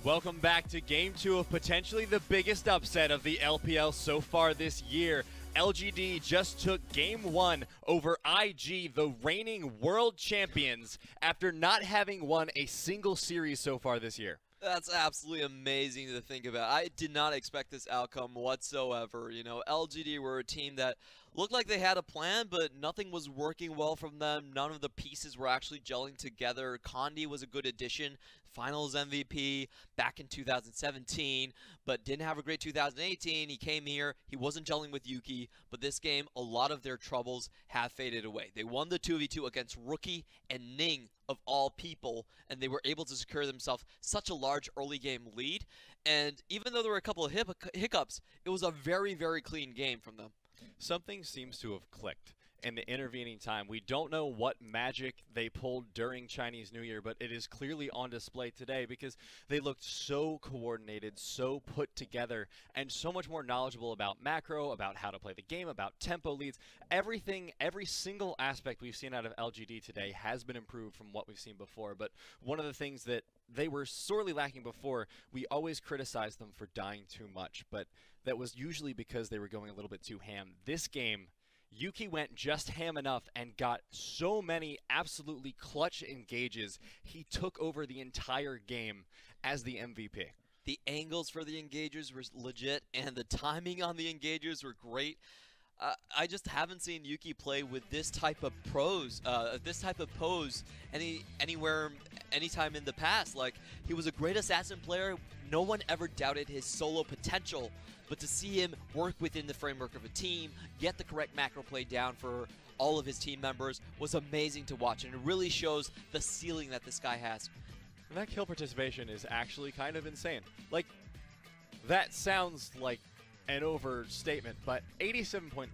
Welcome back to Game 2 of potentially the biggest upset of the LPL so far this year. LGD just took Game 1 over IG, the reigning world champions, after not having won a single series so far this year. That's absolutely amazing to think about. I did not expect this outcome whatsoever. You know, LGD were a team that looked like they had a plan, but nothing was working well from them. None of the pieces were actually gelling together. Condi was a good addition, finals MVP back in 2017, but didn't have a great 2018. He came here, he wasn't gelling with Yuuki, but this game, a lot of their troubles have faded away. They won the 2v2 against Rookie and Ning, of all people, and they were able to secure themselves such a large early game lead. And even though there were a couple of hiccups, it was a very, very clean game from them. Something seems to have clicked in the intervening time. We don't know what magic they pulled during Chinese New Year, but it is clearly on display today because they looked so coordinated, so put together, and so much more knowledgeable about macro, about how to play the game, about tempo leads. Everything, every single aspect we've seen out of LGD today has been improved from what we've seen before. But one of the things that they were sorely lacking before, we always criticized them for dying too much, but that was usually because they were going a little bit too ham. This game, Yuuki went just ham enough and got so many absolutely clutch engages. He took over the entire game as the MVP. The angles for the engagers were legit, and the timing on the engagers were great. I just haven't seen Yuuki play with this type of pose anywhere, anytime in the past. Like, he was a great assassin player. No one ever doubted his solo potential. But to see him work within the framework of a team, get the correct macro play down for all of his team members was amazing to watch. And it really shows the ceiling that this guy has. And that kill participation is actually kind of insane. Like, that sounds like an overstatement, but 87.5%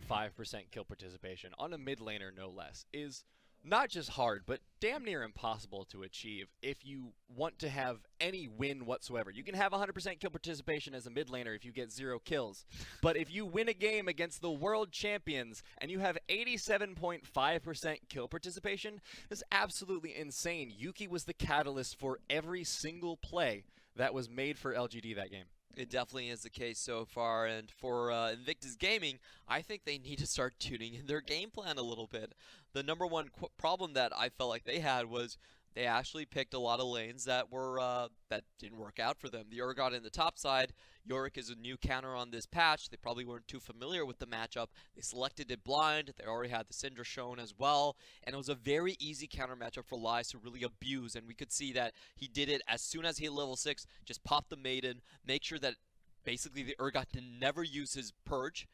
kill participation on a mid laner, no less, is not just hard, but damn near impossible to achieve if you want to have any win whatsoever. You can have 100% kill participation as a mid laner if you get 0 kills. But if you win a game against the world champions and you have 87.5% kill participation, that's absolutely insane. Yuuki was the catalyst for every single play that was made for LGD that game. It definitely is the case so far, and for Invictus Gaming, I think they need to start tuning in their game plan a little bit. The number one problem that I felt like they had was they actually picked a lot of lanes that were that didn't work out for them. The Urgot in the top side, Urgot is a new counter on this patch. They probably weren't too familiar with the matchup. They selected it blind. They already had the Syndra shown as well, and it was a very easy counter matchup for Ryze to really abuse. And we could see that he did it as soon as he hit level 6. Just pop the Maiden, make sure that basically the Urgot can never use his Purge,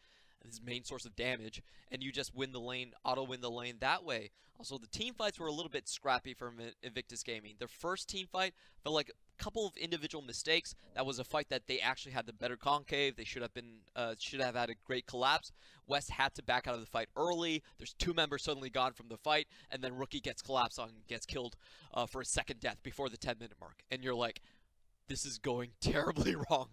his main source of damage, and you just win the lane, auto-win the lane that way. Also, the team fights were a little bit scrappy from Invictus Gaming. Their first team fight felt like a couple of individual mistakes. That was a fight that they actually had the better concave. They should have had a great collapse. West had to back out of the fight early. There's 2 members suddenly gone from the fight, and then Rookie gets collapsed on and gets killed for a second death before the 10-minute mark. And you're like, this is going terribly wrong.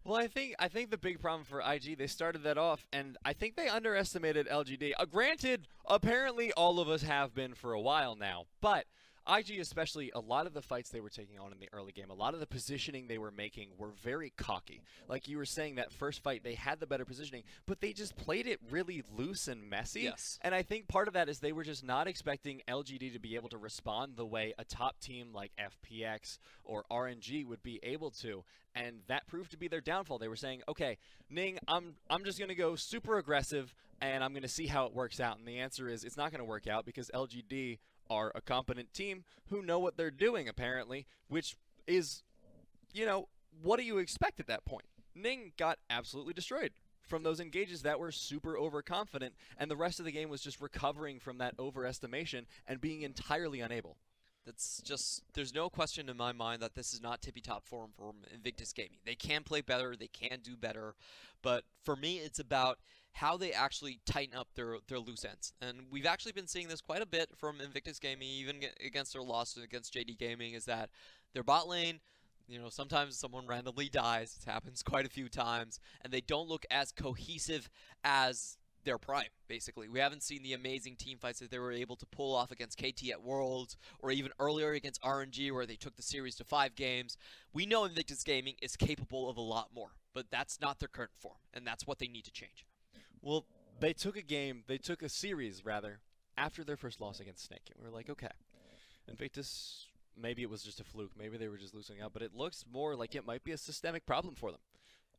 Well, I think the big problem for IG, they started that off, and I think they underestimated LGD. Granted, apparently all of us have been for a while now, but IG especially, a lot of the fights they were taking on in the early game, a lot of the positioning they were making were very cocky. Like you were saying, that first fight, they had the better positioning, but they just played it really loose and messy. Yes. And I think part of that is they were just not expecting LGD to be able to respond the way a top team like FPX or RNG would be able to. And that proved to be their downfall. They were saying, okay, Ning, I'm just going to go super aggressive, and I'm going to see how it works out. And the answer is it's not going to work out because LGD are a competent team who know what they're doing, apparently, which is, you know, what do you expect at that point? Ning got absolutely destroyed from those engages that were super overconfident, and the rest of the game was just recovering from that overestimation and being entirely unable. That's just, there's no question in my mind that this is not tippy-top form for Invictus Gaming. They can play better, they can do better, but for me it's about how they actually tighten up their loose ends. And we've actually been seeing this quite a bit from Invictus Gaming, even against their losses against JD Gaming, is that their bot lane, you know, sometimes someone randomly dies, it happens quite a few times, and they don't look as cohesive as their prime, basically. We haven't seen the amazing team fights that they were able to pull off against KT at Worlds, or even earlier against RNG, where they took the series to 5 games. We know Invictus Gaming is capable of a lot more, but that's not their current form, and that's what they need to change. Well, they took a series, rather, after their first loss against Snake, and we were like, okay, Invictus, maybe it was just a fluke, maybe they were just losing out, but it looks more like it might be a systemic problem for them.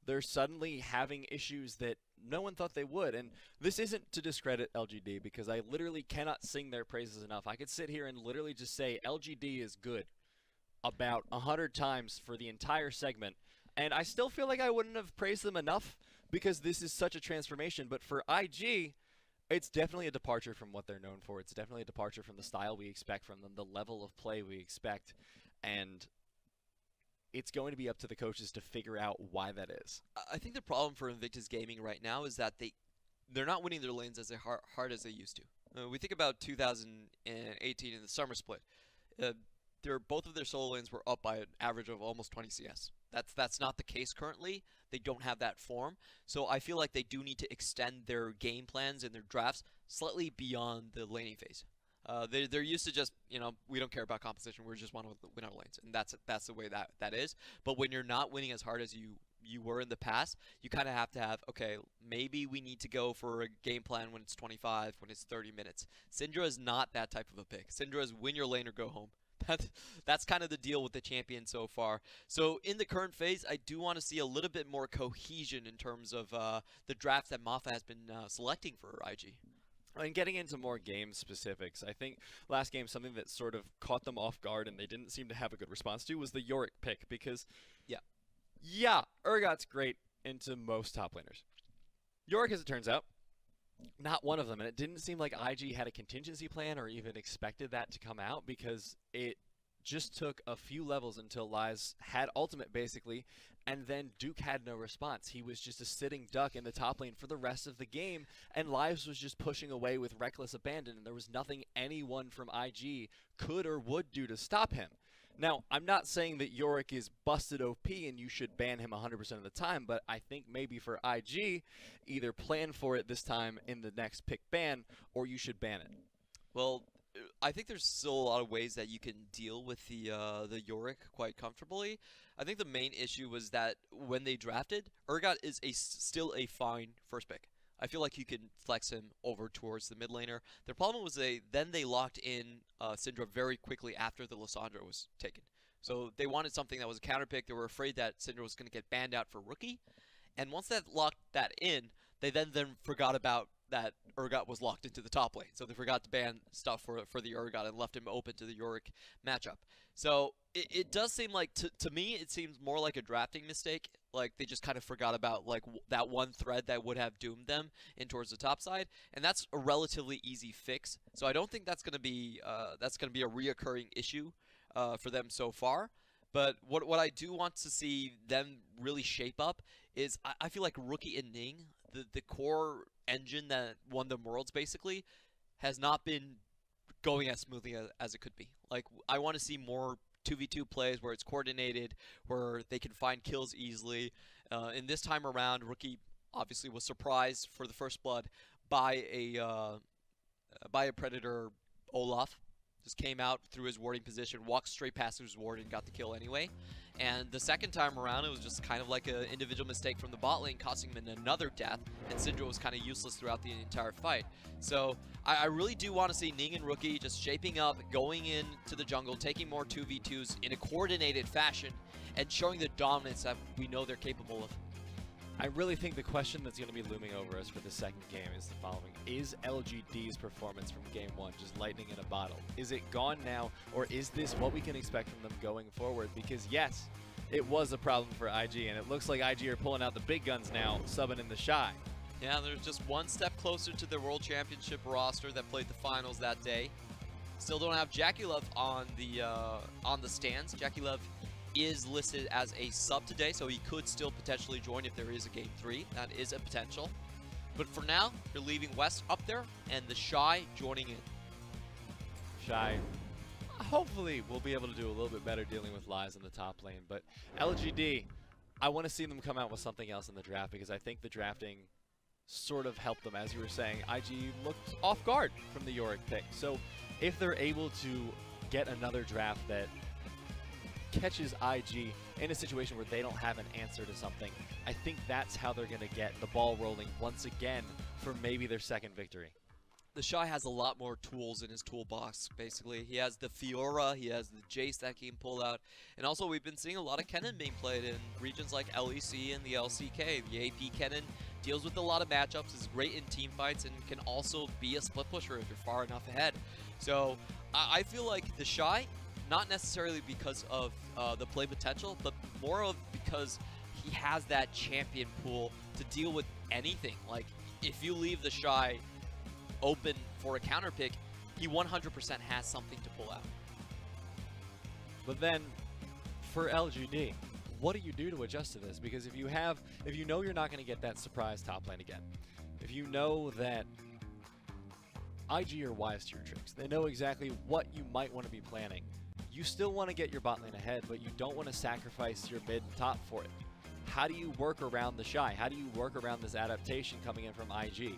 They're suddenly having issues that no one thought they would, and this isn't to discredit LGD, because I literally cannot sing their praises enough. I could sit here and literally just say LGD is good about 100 times for the entire segment, and I still feel like I wouldn't have praised them enough, because this is such a transformation. But for IG, it's definitely a departure from what they're known for. It's definitely a departure from the style we expect from them, the level of play we expect, and it's going to be up to the coaches to figure out why that is. I think the problem for Invictus Gaming right now is that they're not winning their lanes as hard as they used to. We think about 2018 in the summer split. Both of their solo lanes were up by an average of almost 20 CS. That's not the case currently. They don't have that form. So I feel like they do need to extend their game plans and their drafts slightly beyond the laning phase. They're used to just, we don't care about competition. We just want to win our lanes, and that's the way that is. But when you're not winning as hard as you were in the past, you kind of have to have, okay, maybe we need to go for a game plan when it's 25, when it's 30 minutes. Syndra is not that type of a pick. Syndra is win your lane or go home. That's kind of the deal with the champion so far. So in the current phase, I do want to see a little bit more cohesion in terms of the draft that Mafa has been selecting for IG. And getting into more game specifics, I think last game something that sort of caught them off guard and they didn't seem to have a good response to was the Yorick pick, because yeah, Urgot's great into most top laners. Yorick, as it turns out, not one of them, and it didn't seem like IG had a contingency plan or even expected that to come out, because it just took a few levels until Ryze had ultimate, basically, and then Duke had no response. He was just a sitting duck in the top lane for the rest of the game, and Ryze was just pushing away with reckless abandon, and there was nothing anyone from IG could or would do to stop him. Now, I'm not saying that Yorick is busted OP and you should ban him 100% of the time, but I think maybe for IG, either plan for it this time in the next pick ban, or you should ban it. Well, I think there's still a lot of ways that you can deal with the Yorick quite comfortably. I think the main issue was that when they drafted, Urgot is still a fine first pick. I feel like you can flex him over towards the mid laner. The problem was they locked in Syndra very quickly after the Lissandra was taken. So they wanted something that was a counter pick. They were afraid that Syndra was going to get banned out for rookie. And once that locked that in, they then forgot about that Urgot was locked into the top lane. So they forgot to ban stuff for the Urgot and left him open to the Yorick matchup. So it does seem like, to me, it seems more like a drafting mistake. Like they just kind of forgot about like that one thread that would have doomed them in towards the top side, and that's a relatively easy fix. So I don't think that's gonna be a reoccurring issue for them so far. But what I do want to see them really shape up is I feel like Rookie and Ning, the core engine that won the Worlds basically, has not been going as smoothly as it could be. Like I want to see more 2v2 plays where it's coordinated, where they can find kills easily. In this time around, Rookie obviously was surprised for the first blood by a Predator Olaf. Just came out through his warding position, walked straight past his ward and got the kill anyway. And the second time around, it was just kind of like an individual mistake from the bot lane, costing him another death, and Syndra was kind of useless throughout the entire fight. So I really do want to see Ning and Rookie just shaping up, going into the jungle, taking more 2v2s in a coordinated fashion, and showing the dominance that we know they're capable of. I really think the question that's going to be looming over us for the second game is the following. Is LGD's performance from game one just lightning in a bottle? Is it gone now, or is this what we can expect from them going forward? Because yes, it was a problem for IG, and it looks like IG are pulling out the big guns now, subbing in TheShy. Yeah, there's just one step closer to the World Championship roster that played the finals that day. Still don't have Jackie Love on the stands. Jackie Love is listed as a sub today, so he could still potentially join if there is a game 3. That is a potential. But for now, you're leaving West up there, and TheShy joining in. Shy, hopefully we'll be able to do a little bit better dealing with Ryze in the top lane. But LGD, I want to see them come out with something else in the draft, because I think the drafting sort of helped them. As you were saying, IG looked off guard from the Yorick pick. So if they're able to get another draft that catches IG in a situation where they don't have an answer to something, I think that's how they're going to get the ball rolling once again for maybe their second victory. TheShy has a lot more tools in his toolbox, basically. He has the Fiora, he has the Jace that he can pull out, and also we've been seeing a lot of Kennen being played in regions like LEC and the LCK. The AP Kennen deals with a lot of matchups, is great in team fights, and can also be a split pusher if you're far enough ahead. So I feel like TheShy, not necessarily because of the play potential, but more of because he has that champion pool to deal with anything. Like, if you leave TheShy open for a counter pick, he 100% has something to pull out. But then, for LGD, what do you do to adjust to this? Because if you know you're not going to get that surprise top lane again, if you know that IG are wise to your tricks, they know exactly what you might want to be planning, you still want to get your bot lane ahead, but you don't want to sacrifice your mid and top for it. How do you work around TheShy? How do you work around this adaptation coming in from IG?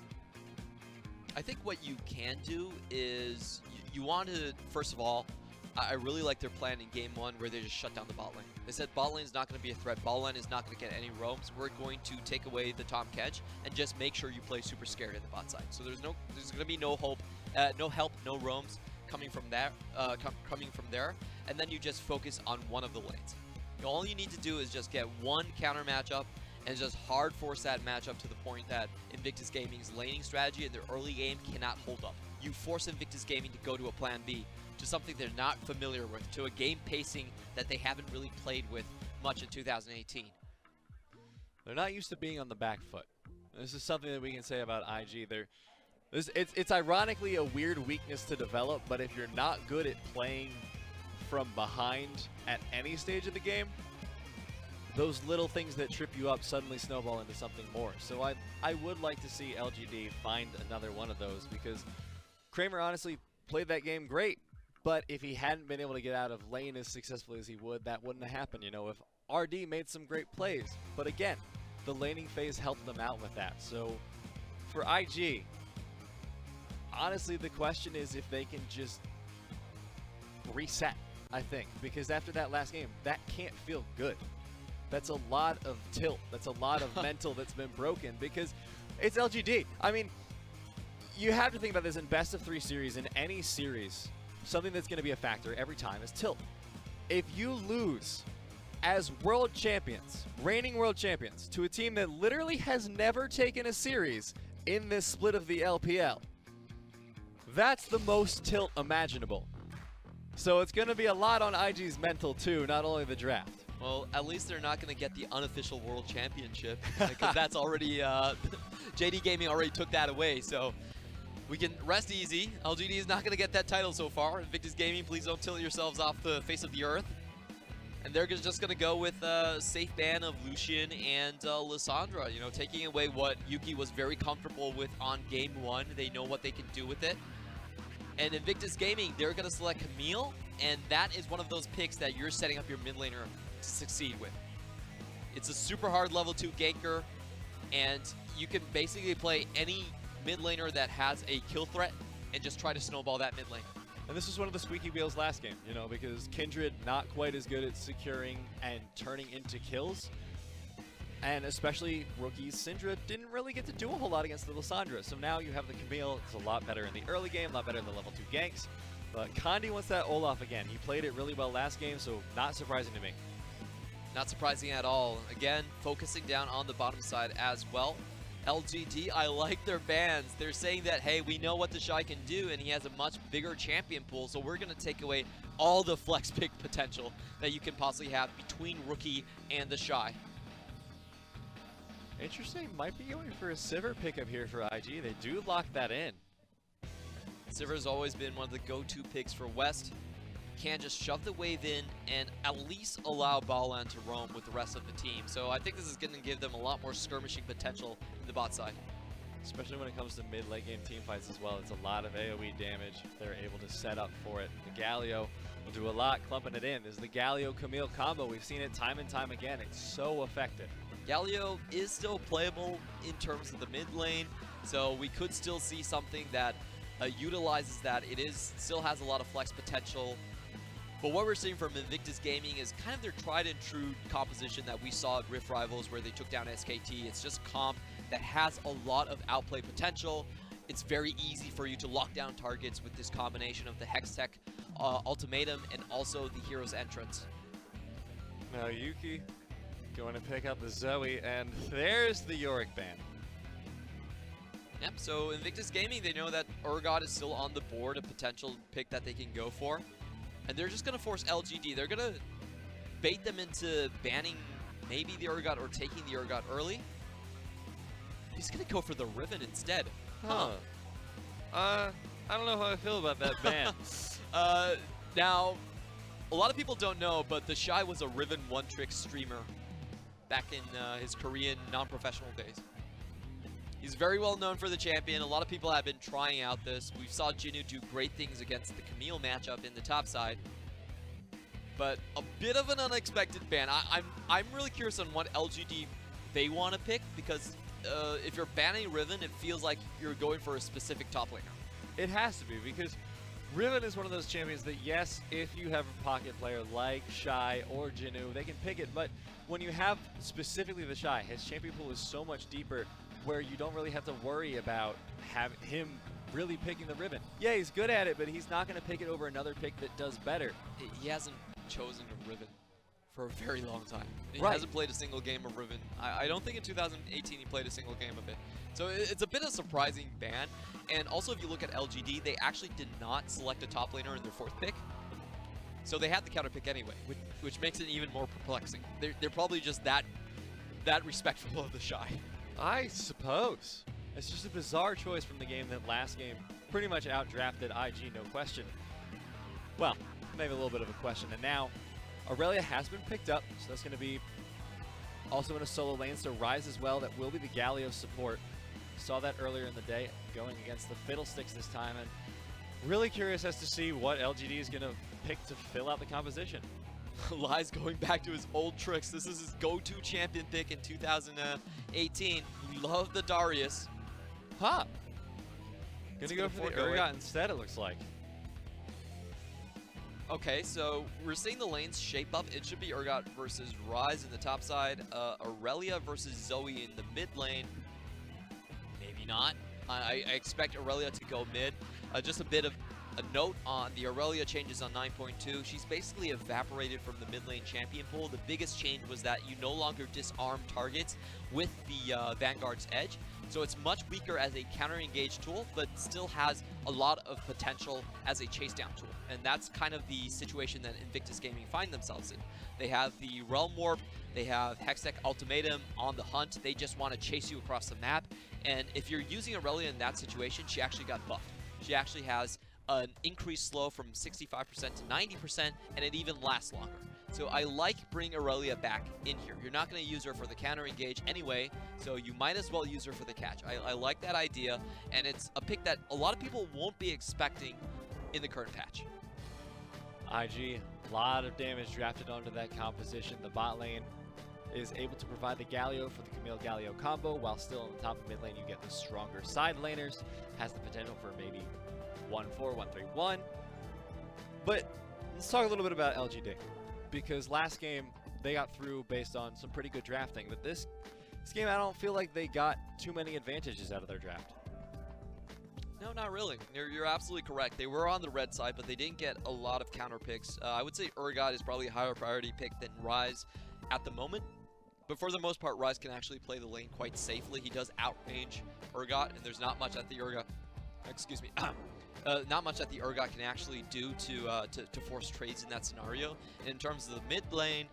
I think what you can do is you want to, first of all, I really like their plan in game one where they just shut down the bot lane. They said bot lane is not going to be a threat. Baolan is not going to get any roams. We're going to take away the Tom Kedge and just make sure you play super scared in the bot side. So there's going to be no hope, no help, no roams coming from there, and then you just focus on one of the lanes. All you need to do is just get one counter matchup and just hard force that matchup to the point that Invictus Gaming's laning strategy in their early game cannot hold up. You force Invictus Gaming to go to a plan B, to something they're not familiar with, to a game pacing that they haven't really played with much in 2018. They're not used to being on the back foot. This is something that we can say about IG. It's ironically a weird weakness to develop, but if you're not good at playing from behind at any stage of the game, those little things that trip you up suddenly snowball into something more. So I would like to see LGD find another one of those, because Kramer honestly played that game great, but if he hadn't been able to get out of lane as successfully as he would, that wouldn't have happened. You know, if RD made some great plays, but again, the laning phase helped them out with that. So for IG, honestly, the question is if they can just reset, I think, because after that last game, that can't feel good. That's a lot of tilt. That's a lot of mental that's been broken, because it's LGD. I mean, you have to think about this in best of 3 series. In any series, something that's going to be a factor every time is tilt. If you lose as world champions, reigning world champions, to a team that literally has never taken a series in this split of the LPL, that's the most tilt imaginable. So it's going to be a lot on IG's mental too, not only the draft. Well, at least they're not going to get the unofficial world championship, because that's already, JD Gaming already took that away, so we can rest easy. LGD is not going to get that title so far. Invictus Gaming, please don't tilt yourselves off the face of the earth. And they're just going to go with a safe ban of Lucian and Lissandra, you know, taking away what Yuuki was very comfortable with on game 1. They know what they can do with it. And Invictus Gaming, they're going to select Camille, and that is one of those picks that you're setting up your mid laner to succeed with. It's a super hard level 2 ganker, and you can basically play any mid laner that has a kill threat and just try to snowball that mid lane. And this was one of the squeaky wheels last game, you know, because Kindred not quite as good at securing and turning into kills. And especially rookie Syndra didn't really get to do a whole lot against the Lissandra. So now you have the Camille. It's a lot better in the early game, a lot better in the level 2 ganks. But Condi wants that Olaf again. He played it really well last game, so not surprising to me. Not surprising at all. Again, focusing down on the bottom side as well. LGD, I like their bans. They're saying that, hey, we know what TheShy can do, and he has a much bigger champion pool, so we're going to take away all the flex pick potential that you can possibly have between Rookie and TheShy. Interesting. Might be going for a Sivir pickup here for IG. They do lock that in. Sivir's always been one of the go-to picks for West. Can just shove the wave in and at least allow Baolan to roam with the rest of the team. So I think this is going to give them a lot more skirmishing potential in the bot side. Especially when it comes to mid-late game team fights as well. It's a lot of AoE damage. They're able to set up for it. The Galio will do a lot clumping it in. This is the Galio-Camille combo. We've seen it time and time again. It's so effective. Galio is still playable in terms of the mid lane, so we could still see something that utilizes that. It still has a lot of flex potential. But what we're seeing from Invictus Gaming is kind of their tried and true composition that we saw at Rift Rivals where they took down SKT. It's just comp that has a lot of outplay potential. It's very easy for you to lock down targets with this combination of the Hextech ultimatum and also the hero's entrance. Now Yuuki going to pick up the Zoe, and there's the Yorick ban. Yep, so Invictus Gaming, they know that Urgot is still on the board, a potential pick that they can go for. And they're just going to force LGD. They're going to bait them into banning maybe the Urgot or taking the Urgot early. He's going to go for the Riven instead. Huh. I don't know how I feel about that ban. Now, a lot of people don't know, but TheShy was a Riven one-trick streamer back in his Korean non-professional days. He's very well known for the champion. A lot of people have been trying out this. We saw Jinnu do great things against the Camille matchup in the top side. But a bit of an unexpected ban. I'm really curious on what LGD they want to pick, because if you're banning Riven, it feels like you're going for a specific top laner. It has to be, because Riven is one of those champions that, yes, if you have a pocket player like Shy or Jinnu, they can pick it. But when you have specifically TheShy, his champion pool is so much deeper, where you don't really have to worry about him really picking the Riven. Yeah, he's good at it, but he's not going to pick it over another pick that does better. He hasn't chosen a Riven for a very long time. He Right. hasn't played a single game of Riven. I don't think in 2018 he played a single game of it. So it's a bit of a surprising ban. And also, if you look at LGD, they actually did not select a top laner in their 4th pick. So they had the counter pick anyway, which makes it even more perplexing. They're probably just that respectful of TheShy. I suppose. It's just a bizarre choice from the game that last game pretty much outdrafted IG, no question. Well, maybe a little bit of a question. And now, Irelia has been picked up, so that's going to be also in a solo lane. So Ryze as well, that will be the Galio support. Saw that earlier in the day, going against the Fiddlesticks this time. And really curious as to see what LGD is going to pick to fill out the composition. Ly's going back to his old tricks. This is his go-to champion pick in 2018. He loved the Darius. Huh. Gonna go for the Urgot instead, it looks like. Okay, so we're seeing the lanes shape up. It should be Urgot versus Ryze in the top side, Irelia versus Zoe in the mid lane. Maybe not. I expect Irelia to go mid. Just a bit of a note on the Irelia changes on 9.2. She's basically evaporated from the mid lane champion pool. The biggest change was that you no longer disarm targets with the Vanguard's Edge. So it's much weaker as a counter-engage tool, but still has a lot of potential as a chase-down tool. And that's kind of the situation that Invictus Gaming find themselves in. They have the Realm Warp, they have Hextech Ultimatum on the hunt. They just want to chase you across the map. And if you're using Irelia in that situation, she actually got buffed. She actually has an increased slow from 65% to 90%, and it even lasts longer. So I like bringing Irelia back in here. You're not going to use her for the counter engage anyway, so you might as well use her for the catch. I like that idea, and it's a pick that a lot of people won't be expecting in the current patch. IG, a lot of damage drafted onto that composition. The bot lane is able to provide the Galio for the Camille Galio combo, while still on the top of mid lane you get the stronger side laners. Has the potential for maybe 1-4, 1-3-1. But let's talk a little bit about LGD, because last game they got through based on some pretty good drafting, but this game I don't feel like they got too many advantages out of their draft. No, not really. You're absolutely correct. They were on the red side, but they didn't get a lot of counter picks. I would say Urgot is probably a higher priority pick than Ryze at the moment. But for the most part, Ryze can actually play the lane quite safely. He does outrange Urgot, and there's not much that the Urgot, not much that the Urgot can actually do to force trades in that scenario. And in terms of the mid lane,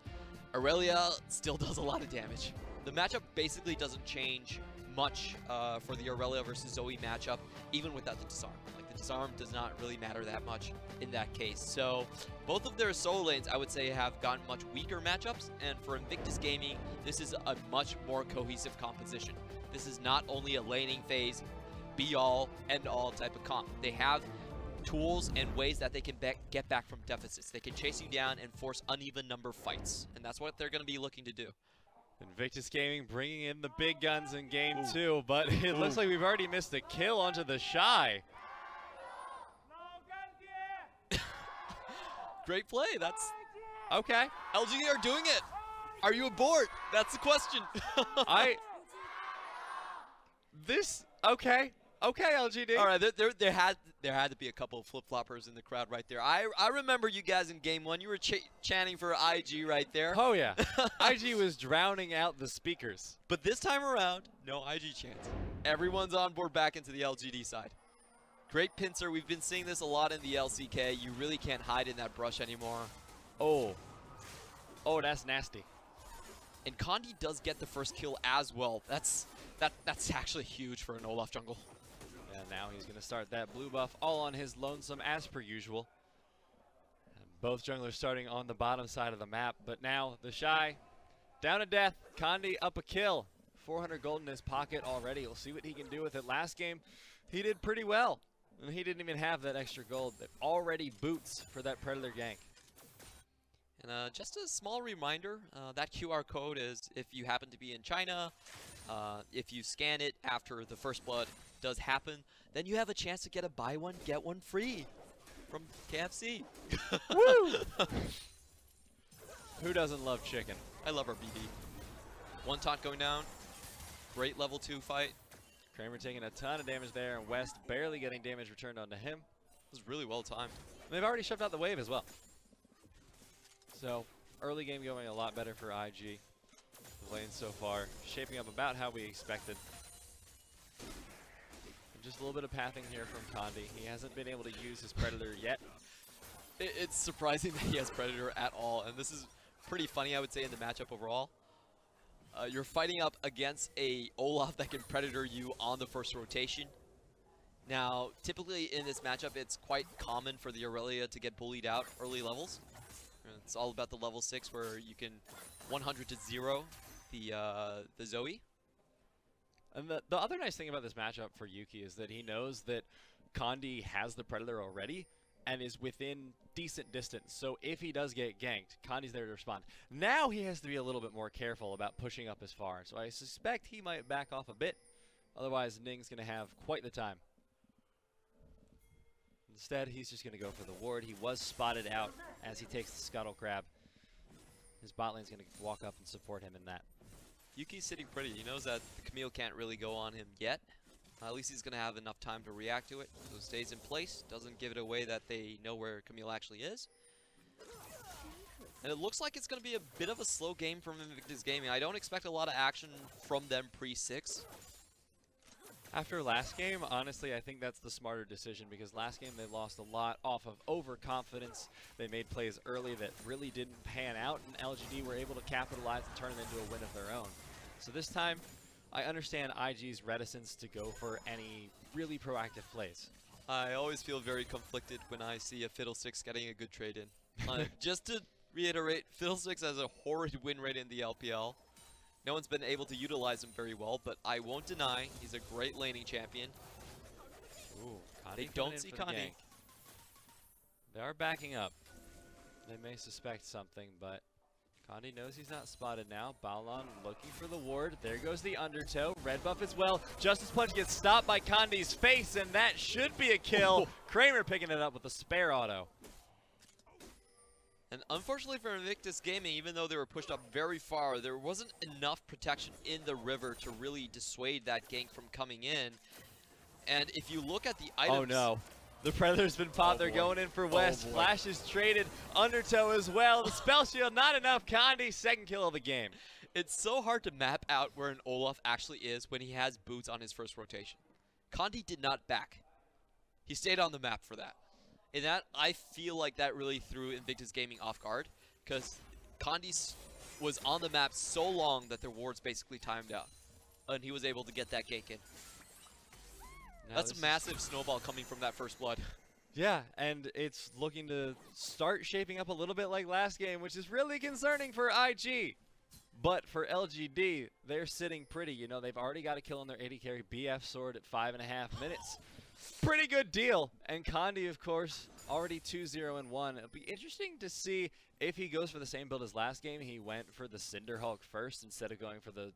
Irelia still does a lot of damage. The matchup basically doesn't change much for the Irelia versus Zoe matchup, even without the disarm. Like, the disarm does not really matter that much in that case. So both of their solo lanes, I would say, have gotten much weaker matchups, and for Invictus Gaming, this is a much more cohesive composition. This is not only a laning phase, be-all, end-all type of comp. They have tools and ways that they can get back from deficits. They can chase you down and force uneven number fights, and that's what they're going to be looking to do. Invictus Gaming bringing in the big guns in game 2, but it looks like we've already missed a kill onto TheShy. Great play. That's okay. LGD are doing it. Are you aboard? That's the question. Okay, LGD. All right, there had to be a couple of flip-floppers in the crowd right there. I remember you guys in game 1. You were chanting for IG right there. Oh yeah, IG was drowning out the speakers. But this time around, no IG chants. Everyone's on board back into the LGD side. Great pincer. We've been seeing this a lot in the LCK. You really can't hide in that brush anymore. Oh, that's nasty. And Condi does get the first kill as well. That's actually huge for an Olaf jungle. And now he's going to start that blue buff all on his lonesome as per usual. And both junglers starting on the bottom side of the map. But now TheShy down to death. Condi up a kill. 400 gold in his pocket already. We'll see what he can do with it. Last game, he did pretty well. And he didn't even have that extra gold. That already boots for that Predator gank. And just a small reminder, that QR code is if you happen to be in China, if you scan it after the first blood does happen, then you have a chance to get a buy one, get one free from KFC. Woo! Who doesn't love chicken? I love our BB. One taunt going down. Great level 2 fight. Kramer taking a ton of damage there, and West barely getting damage returned onto him. This is really well timed. And they've already shoved out the wave as well. So, early game going a lot better for IG. The lane so far shaping up about how we expected. And just a little bit of pathing here from Condi. He hasn't been able to use his Predator yet. It's surprising that he has Predator at all, and this is pretty funny, I would say, in the matchup overall. You're fighting up against a Olaf that can Predator you on the first rotation. Now, typically in this matchup, it's quite common for the Irelia to get bullied out early levels. It's all about the level 6 where you can 100 to 0 the Zoe. And the other nice thing about this matchup for Yuuki is that he knows that Condi has the Predator already and is within decent distance. So if he does get ganked, Condi's there to respond. Now he has to be a little bit more careful about pushing up as far. So I suspect he might back off a bit. Otherwise, Ning's going to have quite the time. Instead, he's just going to go for the ward. He was spotted out as he takes the Scuttle Crab. His bot lane's going to walk up and support him in that. Yuuki's sitting pretty. He knows that the Camille can't really go on him yet. At least he's going to have enough time to react to it. So stays in place. Doesn't give it away that they know where Camille actually is. And it looks like it's going to be a bit of a slow game from Invictus Gaming. I don't expect a lot of action from them pre-6. After last game, honestly, I think that's the smarter decision because last game they lost a lot off of overconfidence. They made plays early that really didn't pan out, and LGD were able to capitalize and turn it into a win of their own. So this time, I understand IG's reticence to go for any really proactive plays. I always feel very conflicted when I see a Fiddlesticks getting a good trade in. Just to reiterate, Fiddlesticks has a horrid win rate in the LPL. No one's been able to utilize him very well, but I won't deny he's a great laning champion. Ooh, they don't see Condi. They are backing up. They may suspect something, but Condi knows he's not spotted now. Baolan looking for the ward. There goes the undertow. Red buff as well. Justice Punch gets stopped by Condi's face, and that should be a kill. Kramer picking it up with a spare auto. And unfortunately for Invictus Gaming, even though they were pushed up very far, there wasn't enough protection in the river to really dissuade that gank from coming in. And if you look at the items... Oh no. The Predator's been popped. They're going in for West. Flash is traded. Undertow as well. The spell shield not enough. Condi, second kill of the game. It's so hard to map out where an Olaf actually is when he has boots on his first rotation. Condi did not back. He stayed on the map for that. And that, I feel like that really threw Invictus Gaming off guard, because Condi was on the map so long that their wards basically timed out, and he was able to get that gank in. Now that's a massive snowball coming from that first blood. Yeah, and it's looking to start shaping up a little bit like last game, which is really concerning for IG. But for LGD, they're sitting pretty. You know, they've already got a kill on their AD carry BF sword at 5.5 minutes. Pretty good deal. And Condi, of course, already 2-0-1. It'll be interesting to see if he goes for the same build as last game. He went for the Cinder Hulk first instead of going for the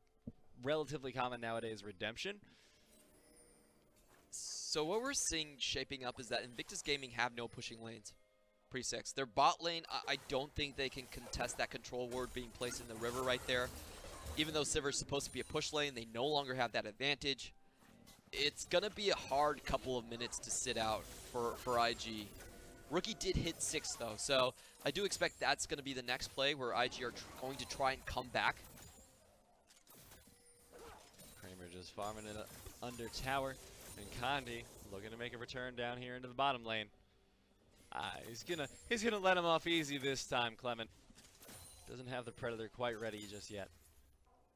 relatively common nowadays Redemption. So what we're seeing shaping up is that Invictus Gaming have no pushing lanes pre-6. Their bot lane, I don't think they can contest that control ward being placed in the river right there. Even though Sivir is supposed to be a push lane, they no longer have that advantage. It's going to be a hard couple of minutes to sit out for IG. Rookie did hit 6 though, so I do expect that's going to be the next play where IG are going to try and come back. Kramer just farming it under tower, and Condi looking to make a return down here into the bottom lane. He's gonna let him off easy this time, Clement. Doesn't have the Predator quite ready just yet.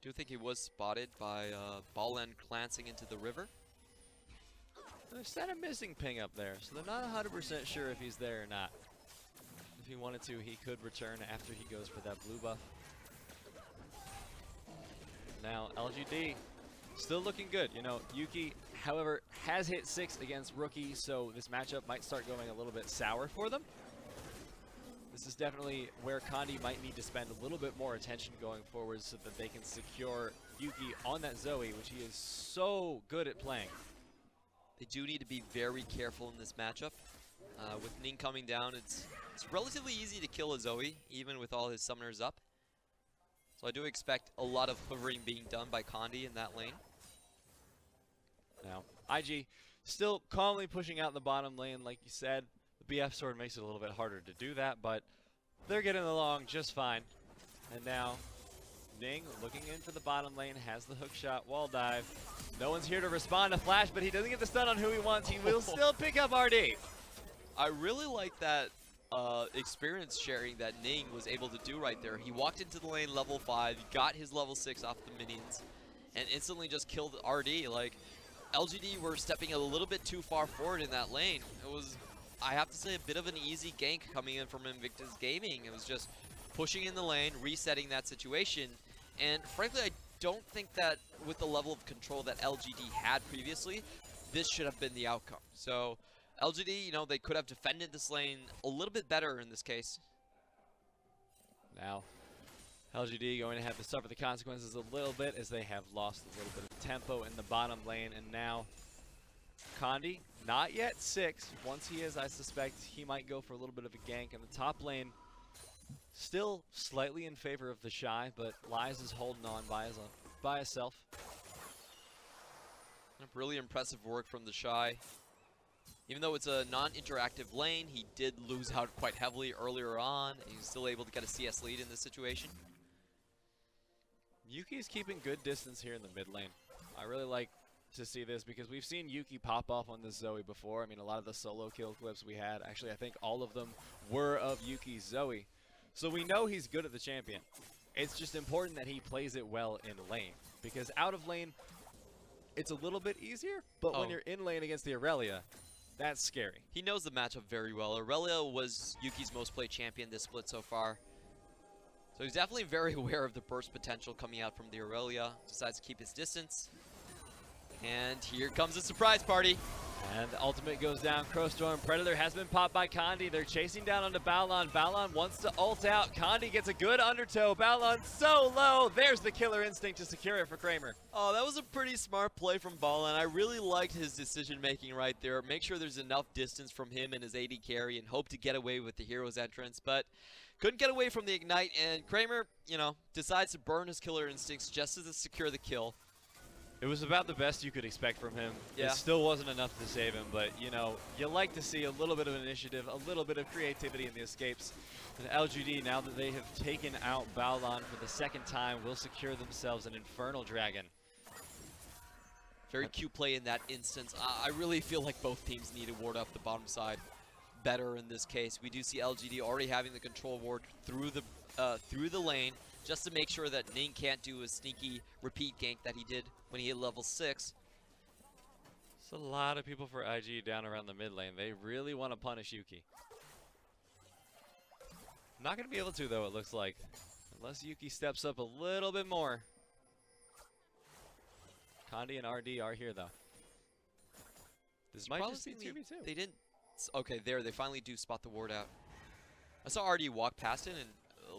Do you think he was spotted by Baolan glancing into the river? There's set a missing ping up there, so they're not 100% sure if he's there or not. If he wanted to, he could return after he goes for that blue buff. Now, LGD still looking good. You know, Yuuki, however, has hit 6 against Rookie, so this matchup might start going a little bit sour for them. This is definitely where Condi might need to spend a little bit more attention going forward so that they can secure Yuuki on that Zoe, which he is so good at playing. They do need to be very careful in this matchup. With Ning coming down, it's relatively easy to kill a Zoe, even with all his summoners up. So I do expect a lot of hovering being done by Condi in that lane. Now, IG still calmly pushing out in the bottom lane, like you said. The BF sword makes it a little bit harder to do that, but they're getting along just fine. And now, Ning looking in for the bottom lane, has the hook shot, wall dive. No one's here to respond to Flash, but he doesn't get the stun on who he wants. He will still pick up RD. I really like that experience sharing that Ning was able to do right there. He walked into the lane level 5, got his level 6 off the minions, and instantly just killed RD. Like, LGD were stepping a little bit too far forward in that lane. It was, I have to say, a bit of an easy gank coming in from Invictus Gaming. It was just pushing in the lane, resetting that situation, and frankly, I don't think that with the level of control that LGD had previously, this should have been the outcome. So, LGD, you know, they could have defended this lane a little bit better in this case. Now, LGD going to have to suffer the consequences a little bit as they have lost a little bit of tempo in the bottom lane. And now, Condi, not yet 6. Once he is, I suspect he might go for a little bit of a gank. In the top lane, still slightly in favor of TheShy, but Ryze is holding on by himself. Really impressive work from TheShy. Even though it's a non-interactive lane, he did lose out quite heavily earlier on. He's still able to get a CS lead in this situation. Yuuki is keeping good distance here in the mid lane. I really like to see this because we've seen Yuuki pop off on this Zoe before. I mean, a lot of the solo kill clips we had, actually I think all of them were of Yuuki's Zoe. So we know he's good at the champion. It's just important that he plays it well in lane, because out of lane, it's a little bit easier, but when you're in lane against the Irelia, that's scary. He knows the matchup very well. Irelia was Yuuki's most played champion this split so far. So he's definitely very aware of the burst potential coming out from the Irelia. Decides to keep his distance. And here comes the surprise party. And the ultimate goes down. Crowstorm Predator has been popped by Condi. They're chasing down onto Baolan. Baolan wants to ult out. Condi gets a good undertow. Baolan so low. There's the killer instinct to secure it for Kramer. Oh, that was a pretty smart play from Baolan. I really liked his decision making right there. Make sure there's enough distance from him and his AD carry and hope to get away with the hero's entrance. But couldn't get away from the ignite. And Kramer, you know, decides to burn his killer instincts just to secure the kill. It was about the best you could expect from him. Yeah. It still wasn't enough to save him, but, you know, you like to see a little bit of initiative, a little bit of creativity in the escapes. And LGD, now that they have taken out Baolan for the second time, will secure themselves an Infernal Dragon. Very cute play in that instance. I really feel like both teams need to ward up the bottom side better in this case. We do see LGD already having the control ward through the lane, just to make sure that Ning can't do a sneaky repeat gank that he did when he hit level 6. There's a lot of people for IG down around the mid lane. They really want to punish Yuuki. Not going to be able to, though, it looks like. Unless Yuuki steps up a little bit more. Condi and RD are here, though. This might just be 2v2. They didn't. Okay, there. They finally do spot the ward out. I saw RD walk past it and